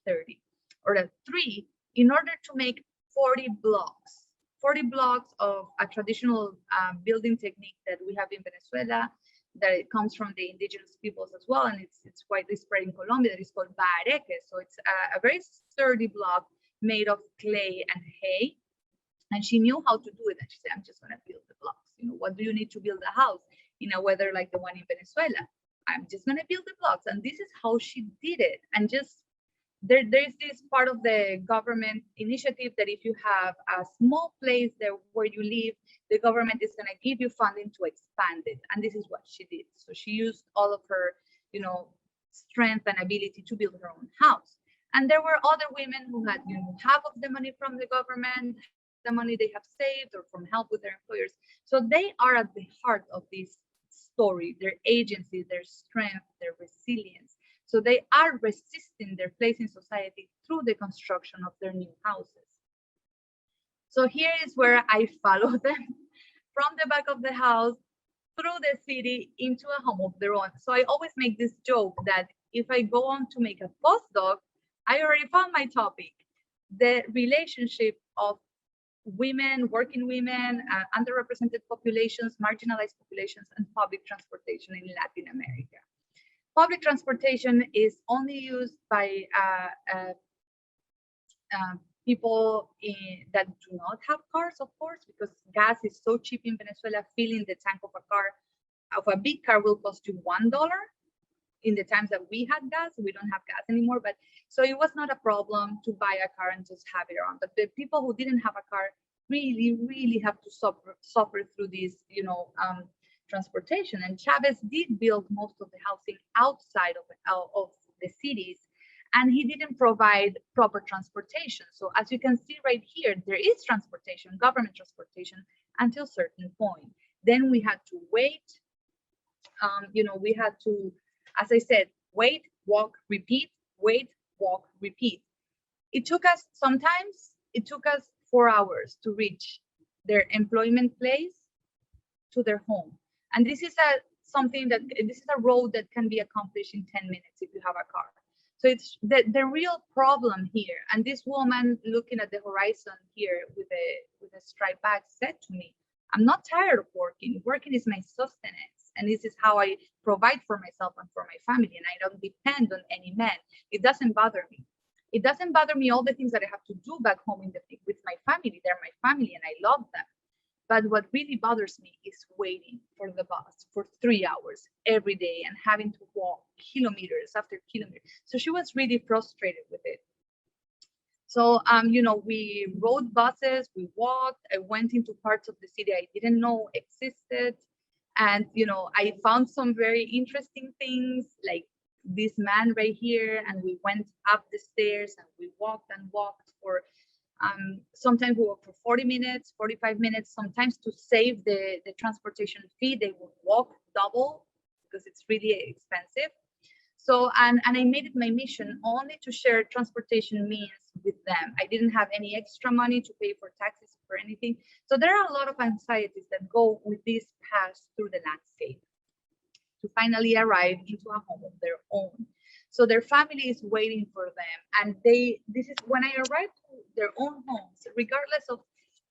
3:30 or at 3 in order to make 40 blocks of a traditional building technique that we have in Venezuela, that it comes from the indigenous peoples as well, and it's widely spread in Colombia, that is called bareque. So it's a very sturdy block made of clay and hay, and she knew how to do it, and she said, I'm just going to build the blocks. What do you need to build a house in a weather like the one in Venezuela? I'm just going to build the blocks. And this is how she did it. And just there's this part of the government initiative that if you have a small place there where you live, the government is going to give you funding to expand it. And this is what she did. So she used all of her, strength and ability to build her own house. And there were other women who had, half of the money from the government, the money they have saved, or from help with their employers. So they are at the heart of this story, their agency, their strength, their resilience. So they are resisting their place in society through the construction of their new houses. So here is where I follow them from the back of the house through the city into a home of their own. So I always make this joke that if I go on to make a postdoc, I already found my topic, the relationship of women, working women, underrepresented populations, marginalized populations, and public transportation in Latin America. Public transportation is only used by people that do not have cars, of course, because gas is so cheap in Venezuela. Filling the tank of a big car will cost you $1. In the times that we had gas, we don't have gas anymore. But so it was not a problem to buy a car and just have it around. But the people who didn't have a car really have to suffer through this, transportation. And Chavez did build most of the housing outside of the cities. and he didn't provide proper transportation. So as you can see right here, there is transportation, government transportation, until a certain point. Then we had to wait. We had to, as I said, wait, walk, repeat, wait, walk, repeat. Sometimes it took us 4 hours to reach their employment place to their home. And this is a road that can be accomplished in 10 minutes if you have a car. So it's the real problem here. And this woman looking at the horizon here with a striped bag said to me, I'm not tired of working. Working is my sustenance. And this is how I provide for myself and for my family. And I don't depend on any man. It doesn't bother me. It doesn't bother me all the things that I have to do back home with my family. They're my family and I love them. But what really bothers me is waiting for the bus for 3 hours every day and having to walk kilometers after kilometers. So she was really frustrated with it. So, we rode buses, we walked, I went into parts of the city I didn't know existed. And, I found some very interesting things like this man right here. And we went up the stairs and we walked and walked for sometimes we walk for 40 minutes, 45 minutes. Sometimes to save the transportation fee, they would walk double because it's really expensive. So, and I made it my mission only to share transportation means with them. I didn't have any extra money to pay for taxis or anything. So there are a lot of anxieties that go with this pass through the landscape to finally arrive into a home of their own. So their family is waiting for them. And this is when I arrived to their own homes, regardless of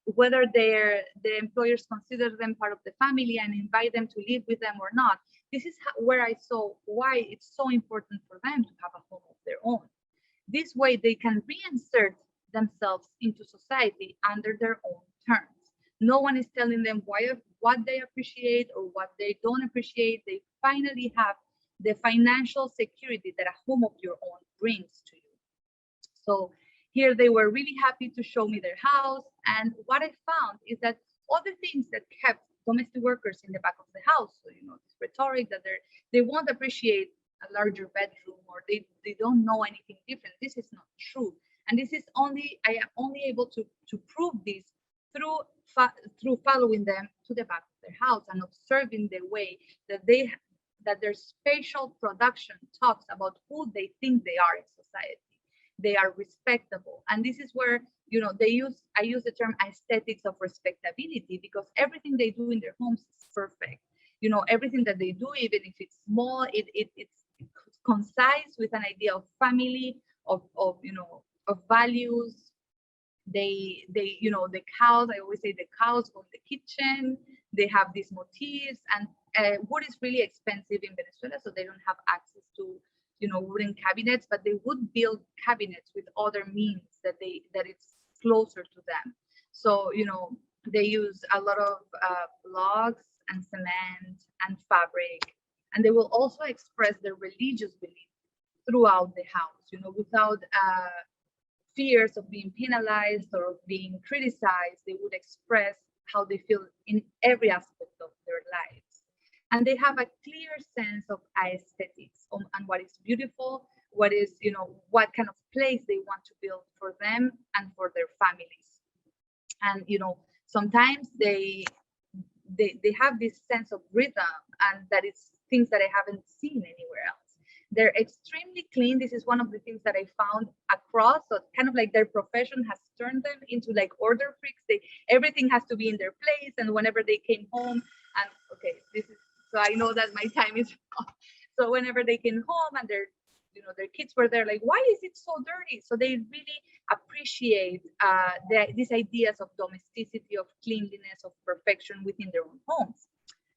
whether the employers consider them part of the family and invite them to live with them or not. This is where I saw why it's so important for them to have a home of their own. This way they can reinsert themselves into society under their own terms. No one is telling them what they appreciate or what they don't appreciate. They finally have the financial security that a home of your own brings to you. So here they were really happy to show me their house. And what I found is that all the things that kept domestic workers in the back of the house, so this rhetoric that they won't appreciate a larger bedroom or they don't know anything different. This is not true. And this is I am only able to prove this through following them to the back of their house and observing the way that their spatial production talks about who they think they are in society. They are respectable. And this is where, I use the term aesthetics of respectability because everything they do in their homes is perfect. Everything that they do, even if it's small, it's concise with an idea of family, of values. The cows, I always say the cows go in the kitchen. They have these motifs, and wood is really expensive in Venezuela, so they don't have access to wooden cabinets, but they would build cabinets with other means that it's closer to them. So they use a lot of logs and cement and fabric, and they will also express their religious belief throughout the house, without fears of being penalized or of being criticized. They would express how they feel in every aspect of their lives. And they have a clear sense of aesthetics and what is beautiful, what is, what kind of place they want to build for them and for their families. And, sometimes they have this sense of rhythm, and that is things that I haven't seen anywhere else. They're extremely clean. This is one of the things that I found across. So kind of like their profession has turned them into like order freaks. Everything has to be in their place. And whenever they came home, and okay, so I know that my time is off. So whenever they came home and their kids were there, like, why is it so dirty? So they really appreciate these ideas of domesticity, of cleanliness, of perfection within their own homes.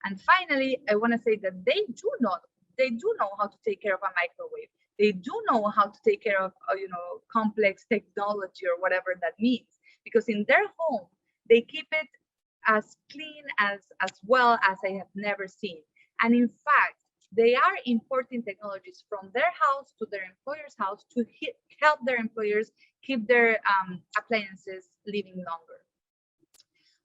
And finally, I want to say that they do know how to take care of a microwave. They do know how to take care of complex technology or whatever that means, because in their home they keep it as clean as well as I have never seen. And in fact, they are importing technologies from their house to their employer's house to help their employers keep their appliances living longer.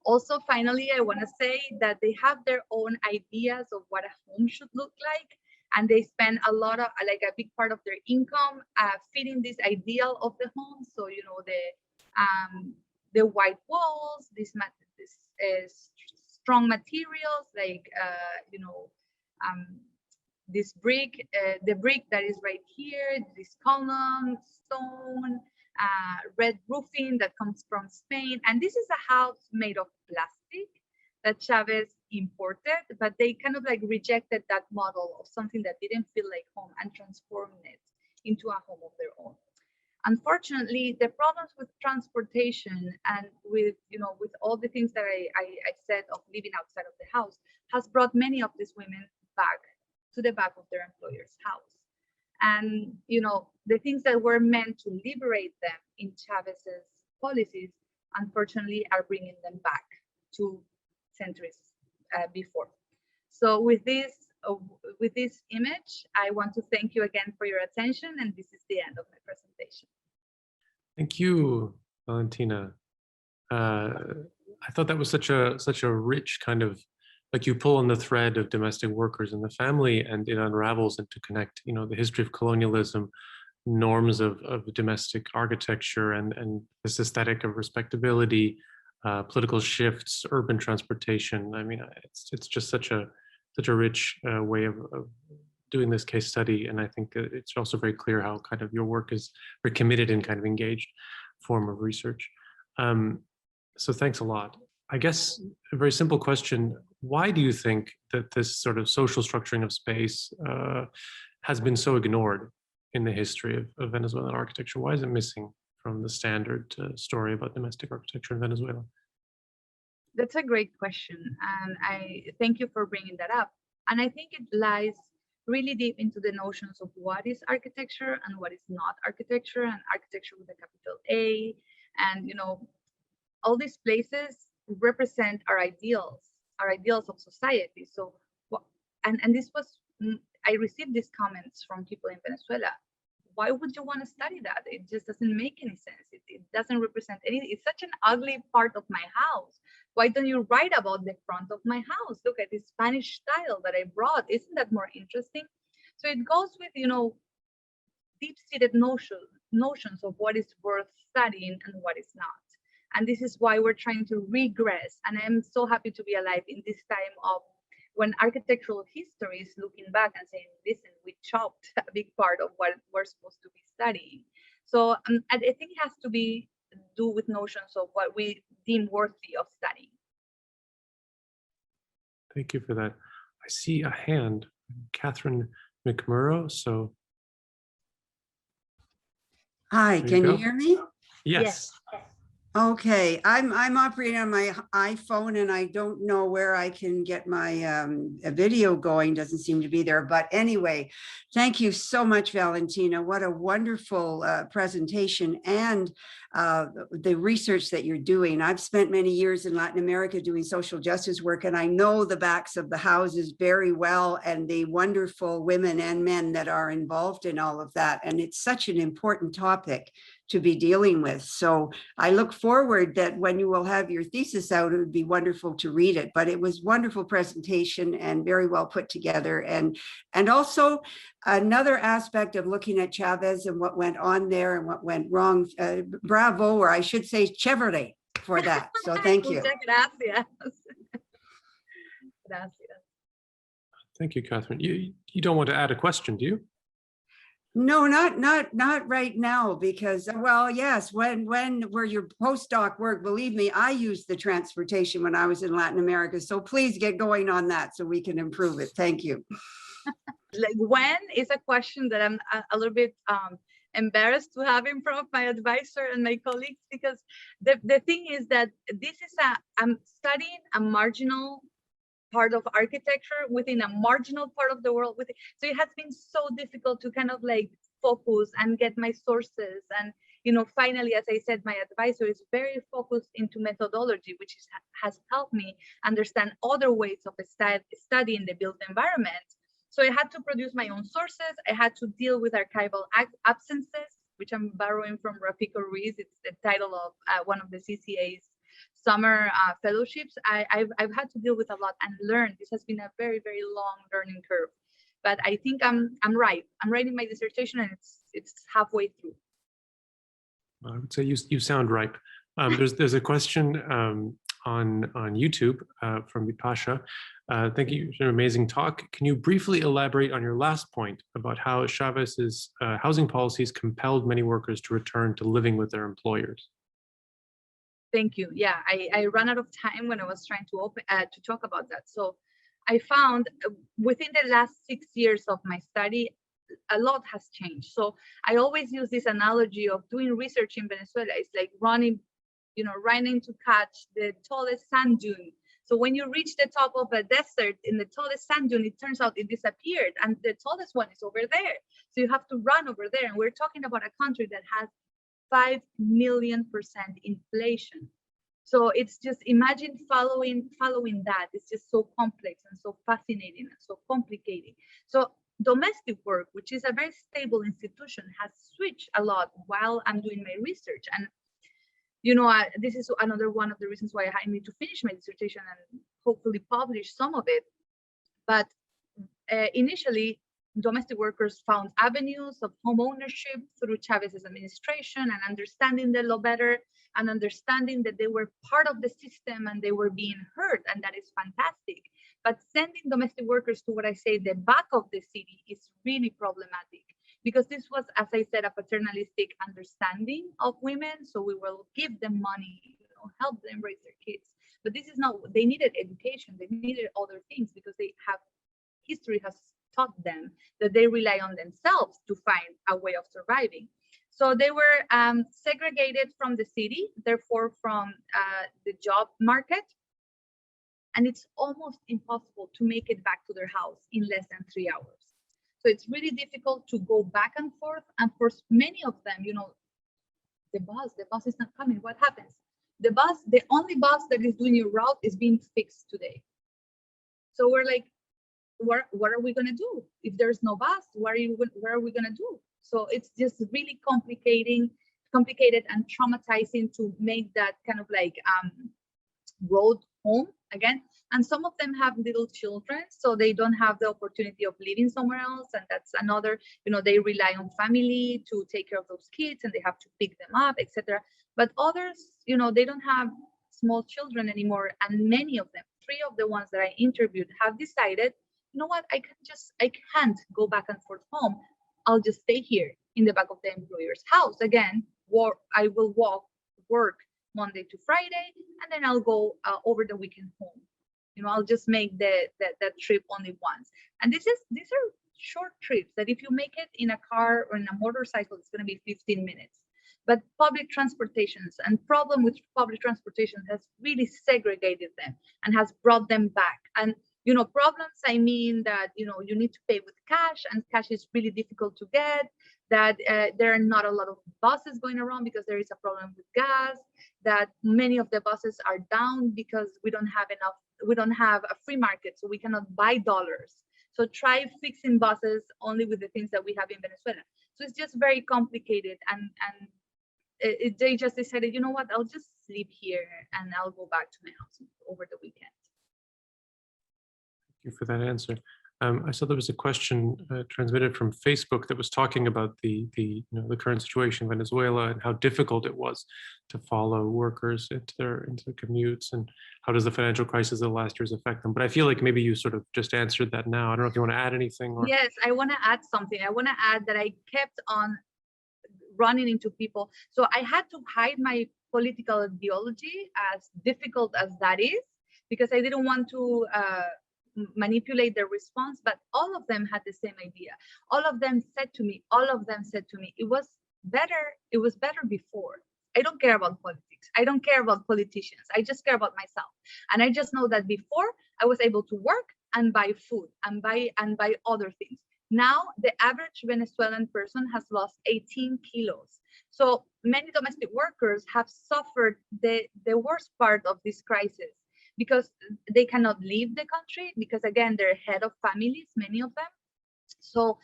Also, finally, I want to say that they have their own ideas of what a home should look like. And they spend a lot of, like a big part of their income fitting this ideal of the home. So, you know, the white walls, this strong materials, like, you know, this brick, the brick that is right here, this column, stone, red roofing that comes from Spain. And this is a house made of plastic that Chavez imported, but they kind of like rejected that model of something that didn't feel like home and transformed it into a home of their own. Unfortunately, the problems with transportation and with, you know, with all the things that I said of living outside of the house has brought many of these women back to the back of their employer's house. And, you know, the things that were meant to liberate them in Chavez's policies, unfortunately, are bringing them back 2 centuries before. So with this image, I want to thank you again for your attention, and this is the end of my presentation. Thank you, Valentina. I thought that was such a rich kind of, like, you pull on the thread of domestic workers in the family, and it unravels and to connect, you know, the history of colonialism, norms of domestic architecture, and this aesthetic of respectability, political shifts, urban transportation. I mean, it's just such a rich way of doing this case study, and I think it's also very clear how kind of your work is very committed and kind of engaged form of research. So thanks a lot. I guess a very simple question: why do you think that this sort of social structuring of space has been so ignored in the history of Venezuelan architecture? Why is it missing from the standard story about domestic architecture in Venezuela? That's a great question, and I thank you for bringing that up. And I think it lies really deep into the notions of what is architecture and what is not architecture, and architecture with a capital A. And, you know, all these places represent our ideals of society. So, and this was, I received these comments from people in Venezuela. Why would you want to study that? It just doesn't make any sense. It doesn't represent anything. It's such an ugly part of my house. Why don't you write about the front of my house? Look at this Spanish style that I brought. Isn't that more interesting? So it goes with, you know, deep-seated notions of what is worth studying and what is not. And this is why we're trying to regress. And I'm so happy to be alive in this time of when architectural history is looking back and saying, listen, we chopped a big part of what we're supposed to be studying. So I think it has to do with notions of what we deem worthy of studying. Thank you for that. I see a hand, Catherine McMurrow. So, hi, can you hear me? Yes. Okay, I'm operating on my iPhone and I don't know where I can get my video going. Doesn't seem to be there. But anyway, thank you so much, Valentina. What a wonderful presentation, and the research that you're doing. I've spent many years in Latin America doing social justice work, and I know the backs of the houses very well and the wonderful women and men that are involved in all of that. And it's such an important topic to be dealing with. So I look forward that when you will have your thesis out, it would be wonderful to read it. But it was wonderful presentation and very well put together. And also another aspect of looking at Chavez and what went on there and what went wrong. Bravo, or I should say chévere for that. So thank you. Gracias. Gracias. Thank you, Catherine. You don't want to add a question, do you? No, not right now, because, well, yes, when were your postdoc work, believe me, I used the transportation when I was in Latin America. So please get going on that so we can improve it. Thank you. Like, when is a question that I'm a little bit embarrassed to have in front of my advisor and my colleagues, because the thing is that this is I'm studying a marginal part of architecture within a marginal part of the world. So it has been so difficult to kind of like focus and get my sources. And, you know, finally, as I said, my advisor is very focused into methodology, which has helped me understand other ways of studying the built environment. So I had to produce my own sources. I had to deal with archival absences, which I'm borrowing from Rafiko Ruiz. It's the title of one of the CCA's summer fellowships. I've had to deal with a lot and learn. This has been a very, very long learning curve. but I think I'm right. I'm writing my dissertation, and it's halfway through. I would say you sound ripe. There's a question on YouTube from Vipasha. Thank you for an amazing talk. Can you briefly elaborate on your last point about how Chavez's housing policies compelled many workers to return to living with their employers? Thank you. Yeah, I ran out of time when I was trying to talk about that. So I found within the last 6 years of my study, a lot has changed. So I always use this analogy of doing research in Venezuela. It's like running to catch the tallest sand dune. So when you reach the top of a desert in the tallest sand dune, it turns out it disappeared, and the tallest one is over there. So you have to run over there. And we're talking about a country that has 5 million% inflation. So it's just, imagine following that. It's just so complex and so fascinating and so complicated. So domestic work, which is a very stable institution, has switched a lot while I'm doing my research. And this is another one of the reasons why I need to finish my dissertation and hopefully publish some of it. But initially, domestic workers found avenues of home ownership through Chavez's administration and understanding the law better and understanding that they were part of the system and they were being heard, and that is fantastic. But sending domestic workers to what I say, the back of the city, is really problematic, because this was, as I said, a paternalistic understanding of women. So we will give them money, help them raise their kids. But this is not, they needed education, they needed other things, because history has taught them that they rely on themselves to find a way of surviving. So they were segregated from the city, therefore from the job market. And it's almost impossible to make it back to their house in less than 3 hours. So it's really difficult to go back and forth. And for many of them, the bus is not coming. What happens? The only bus that is doing your route is being fixed today. So we're like, what are we going to do? If there's no bus, where are we going to do? So it's just really complicated and traumatizing to make that kind of like road home again. And some of them have little children, so they don't have the opportunity of living somewhere else. And that's another, they rely on family to take care of those kids, and they have to pick them up, etc. But others, they don't have small children anymore. And many of them, 3 of the ones that I interviewed, have decided, you know what, I can't go back and forth home. I'll just stay here in the back of the employer's house. Again, I will work Monday to Friday, and then I'll go over the weekend home. I'll just make that trip only once. And these are short trips that if you make it in a car or in a motorcycle, it's going to be 15 minutes. But public transportations and problem with public transportation has really segregated them and has brought them back. And problems, I mean that, you need to pay with cash, and cash is really difficult to get, that there are not a lot of buses going around because there is a problem with gas, that many of the buses are down because we don't have a free market, so we cannot buy dollars. So try fixing buses only with the things that we have in Venezuela. So it's just very complicated, and they just decided, you know what, I'll just sleep here and I'll go back to my house over the weekend. Thank you for that answer. I saw there was a question transmitted from Facebook that was talking about the current situation in Venezuela and how difficult it was to follow workers into their commutes, and how does the financial crisis of the last years affect them. But I feel like maybe you sort of just answered that now. I don't know if you want to add anything. Or... Yes, I want to add something. I want to add that I kept on running into people. So I had to hide my political ideology, as difficult as that is, because I didn't want to manipulate their response. But all of them had the same idea. All of them said to me, it was better before. I don't care about politics. I don't care about politicians. I just care about myself. And I just know that before I was able to work and buy food and buy other things. Now, the average Venezuelan person has lost 18 kilos. So many domestic workers have suffered the worst part of this crisis, because they cannot leave the country, because again, they're head of families, many of them. So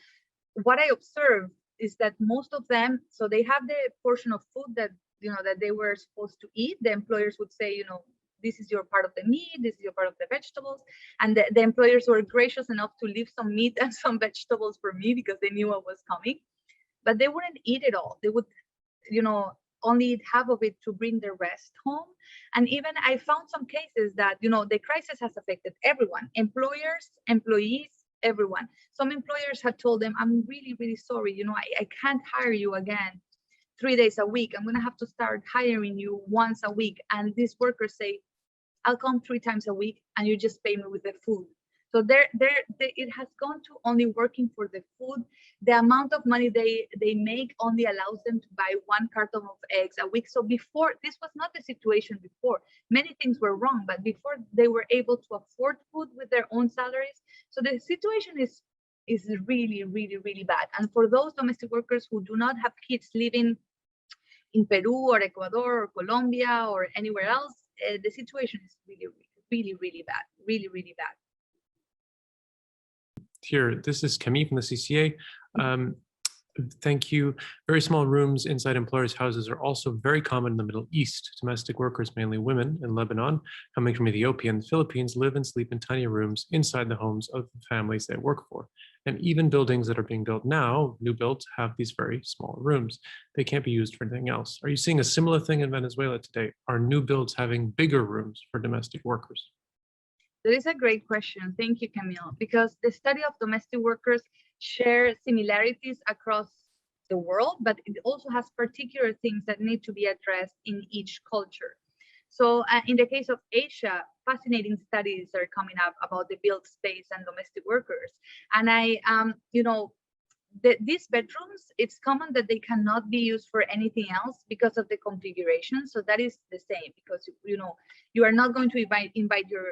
what I observed is that most of them, so they have the portion of food that, that they were supposed to eat. The employers would say, this is your part of the meat, this is your part of the vegetables. And the employers were gracious enough to leave some meat and some vegetables for me because they knew I was coming. But they wouldn't eat it all. They would, only eat half of it to bring the rest home. And even I found some cases that, the crisis has affected everyone, employers, employees, everyone. Some employers had told them, I'm really, really sorry. I can't hire you again 3 days a week. I'm going to have to start hiring you once a week. And these workers say, I'll come 3 times a week and you just pay me with the food. So it has gone to only working for the food. The amount of money they make only allows them to buy 1 carton of eggs a week. So before, this was not the situation before. Many things were wrong, but before they were able to afford food with their own salaries. So the situation is really, really, really bad. And for those domestic workers who do not have kids living in Peru or Ecuador or Colombia or anywhere else, the situation is really, really, really bad, really, really bad. Here, this is Camille from the CCA. Thank you. Very small rooms inside employers' houses are also very common in the Middle East. Domestic workers, mainly women in Lebanon, coming from Ethiopia and the Philippines, live and sleep in tiny rooms inside the homes of the families they work for. And even buildings that are being built now, new builds, have these very small rooms. They can't be used for anything else. Are you seeing a similar thing in Venezuela today? Are new builds having bigger rooms for domestic workers? That is a great question. Thank you, Camille, because the study of domestic workers share similarities across the world, but it also has particular things that need to be addressed in each culture. So in the case of Asia, fascinating studies are coming up about the built space and domestic workers. And these bedrooms, it's common that they cannot be used for anything else because of the configuration. So that is the same, because you are not going to invite your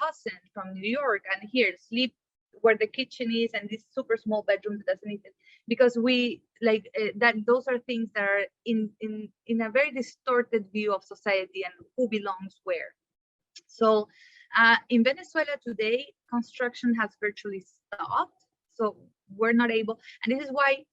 cousin from New York and here sleep where the kitchen is and this super small bedroom that doesn't need it, because we like that. Those are things that are in a very distorted view of society and who belongs where. So in Venezuela today, construction has virtually stopped. So we're not able, and this is why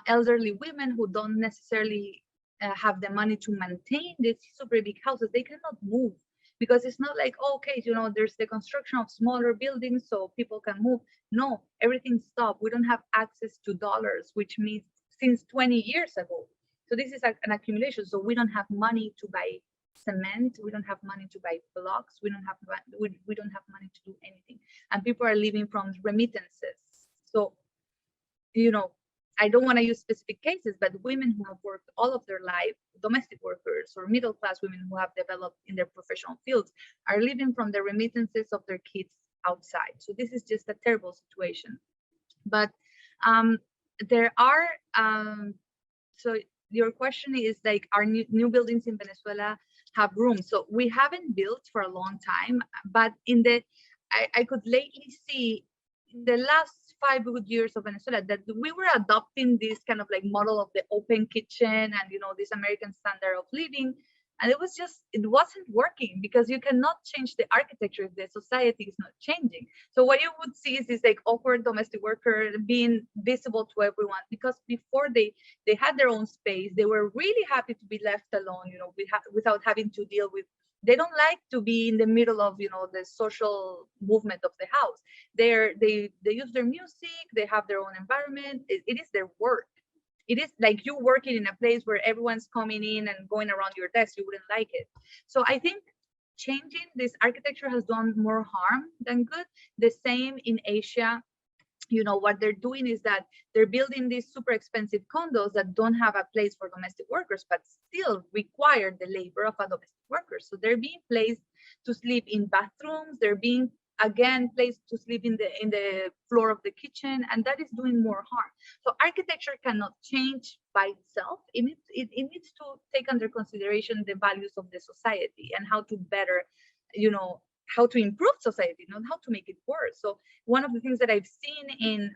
elderly women who don't necessarily have the money to maintain these super big houses, they cannot move, because it's not like, oh, okay, there's the construction of smaller buildings so people can move. No, everything stopped. We don't have access to dollars, which means since 20 years ago. So this is an accumulation. So we don't have money to buy cement, we don't have money to buy blocks, we don't have money to do anything, and people are living from remittances. So I don't want to use specific cases, but women who have worked all of their life, domestic workers or middle class women who have developed in their professional fields, are living from the remittances of their kids outside. So this is just a terrible situation. But there are so your question is like, are new buildings in Venezuela have room? So we haven't built for a long time, but I could lately see in the last 5 good years of Venezuela that we were adopting this kind of like model of the open kitchen and this American standard of living, and it wasn't working, because you cannot change the architecture if the society is not changing. So what you would see is this like awkward domestic worker being visible to everyone, because before they had their own space, they were really happy to be left alone, without having to deal with. They don't like to be in the middle of the social movement of the house. They use their music, they have their own environment. It is their work. It is like you working in a place where everyone's coming in and going around your desk. You wouldn't like it. So I think changing this architecture has done more harm than good. The same in Asia. What they're doing is that they're building these super expensive condos that don't have a place for domestic workers, but still require the labor of a domestic worker. So they're being placed to sleep in bathrooms. They're being placed to sleep in the floor of the kitchen, and that is doing more harm. So architecture cannot change by itself. It needs to take under consideration the values of the society and how to better, how to improve society, not how to make it worse. So one of the things that I've seen in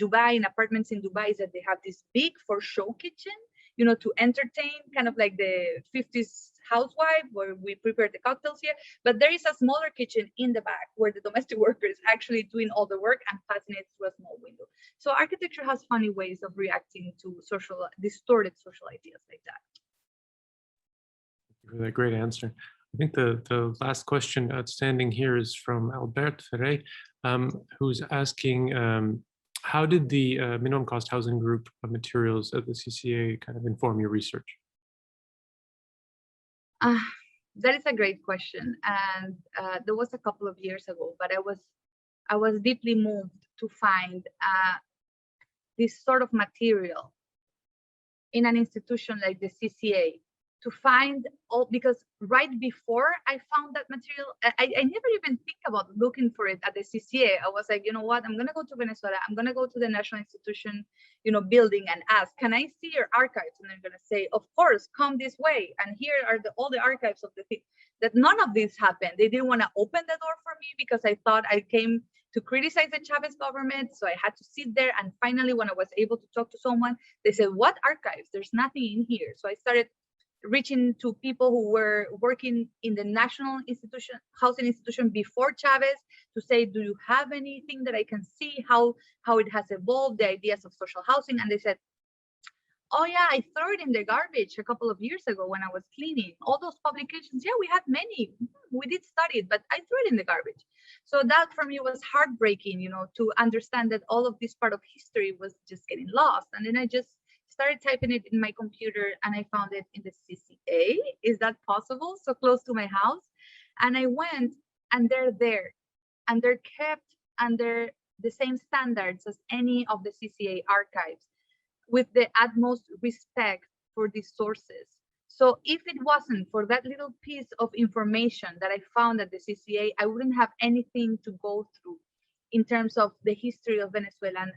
Dubai, in apartments in Dubai, is that they have this big for show kitchen, to entertain kind of like the 50s housewife where we prepare the cocktails here. But there is a smaller kitchen in the back where the domestic worker is actually doing all the work and passing it through a small window. So architecture has funny ways of reacting to distorted social ideas like that. Thank you for that great answer. I think the last question outstanding here is from Albert Ferre, who's asking, how did the minimum cost housing group of materials at the CCA kind of inform your research? That is a great question, and there was a couple of years ago, but I was deeply moved to find this sort of material in an institution like the CCA, to find all, because right before I found that material, I never even think about looking for it at the CCA. I was like, you know what, I'm gonna go to Venezuela, I'm gonna go to the National Institution, building and ask, can I see your archives? And they're gonna say, of course, come this way. And here are all the archives of the thing. That none of this happened. They didn't wanna open the door for me because I thought I came to criticize the Chavez government. So I had to sit there. And finally, when I was able to talk to someone, they said, what archives? There's nothing in here. So I started reaching to people who were working in the national institution, housing institution before Chavez, to say, do you have anything that I can see how it has evolved, the ideas of social housing? And they said, oh yeah, I threw it in the garbage a couple of years ago when I was cleaning. All those publications, yeah, we had many. We did study it, but I threw it in the garbage. So that for me was heartbreaking, to understand that all of this part of history was just getting lost. And then I just started typing it in my computer and I found it in the CCA. Is that possible? So close to my house. And I went, and they're there, and they're kept under the same standards as any of the CCA archives, with the utmost respect for these sources. So if it wasn't for that little piece of information that I found at the CCA, I wouldn't have anything to go through in terms of the history of Venezuelan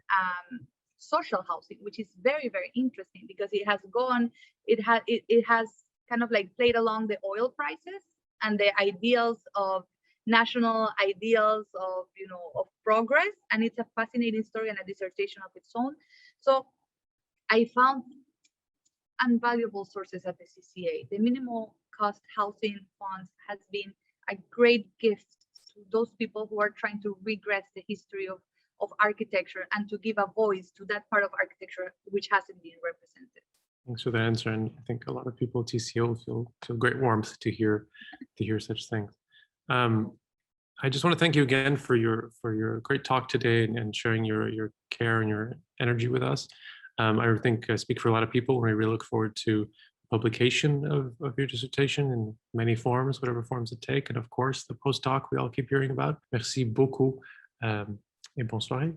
social housing, which is very, very interesting, because it has kind of like played along the oil prices and the ideals of national ideals of progress. And it's a fascinating story and a dissertation of its own. So I found invaluable sources at the CCA. The minimal cost housing funds has been a great gift to those people who are trying to regress the history of architecture and to give a voice to that part of architecture which hasn't been represented. Thanks for the answer, and I think a lot of people at TCO feel great warmth to hear such things. I just want to thank you again for your great talk today and sharing your care and your energy with us. I think I speak for a lot of people when we really look forward to publication of your dissertation in many forms, whatever forms it take, and of course the postdoc we all keep hearing about. Merci beaucoup et bonne soirée.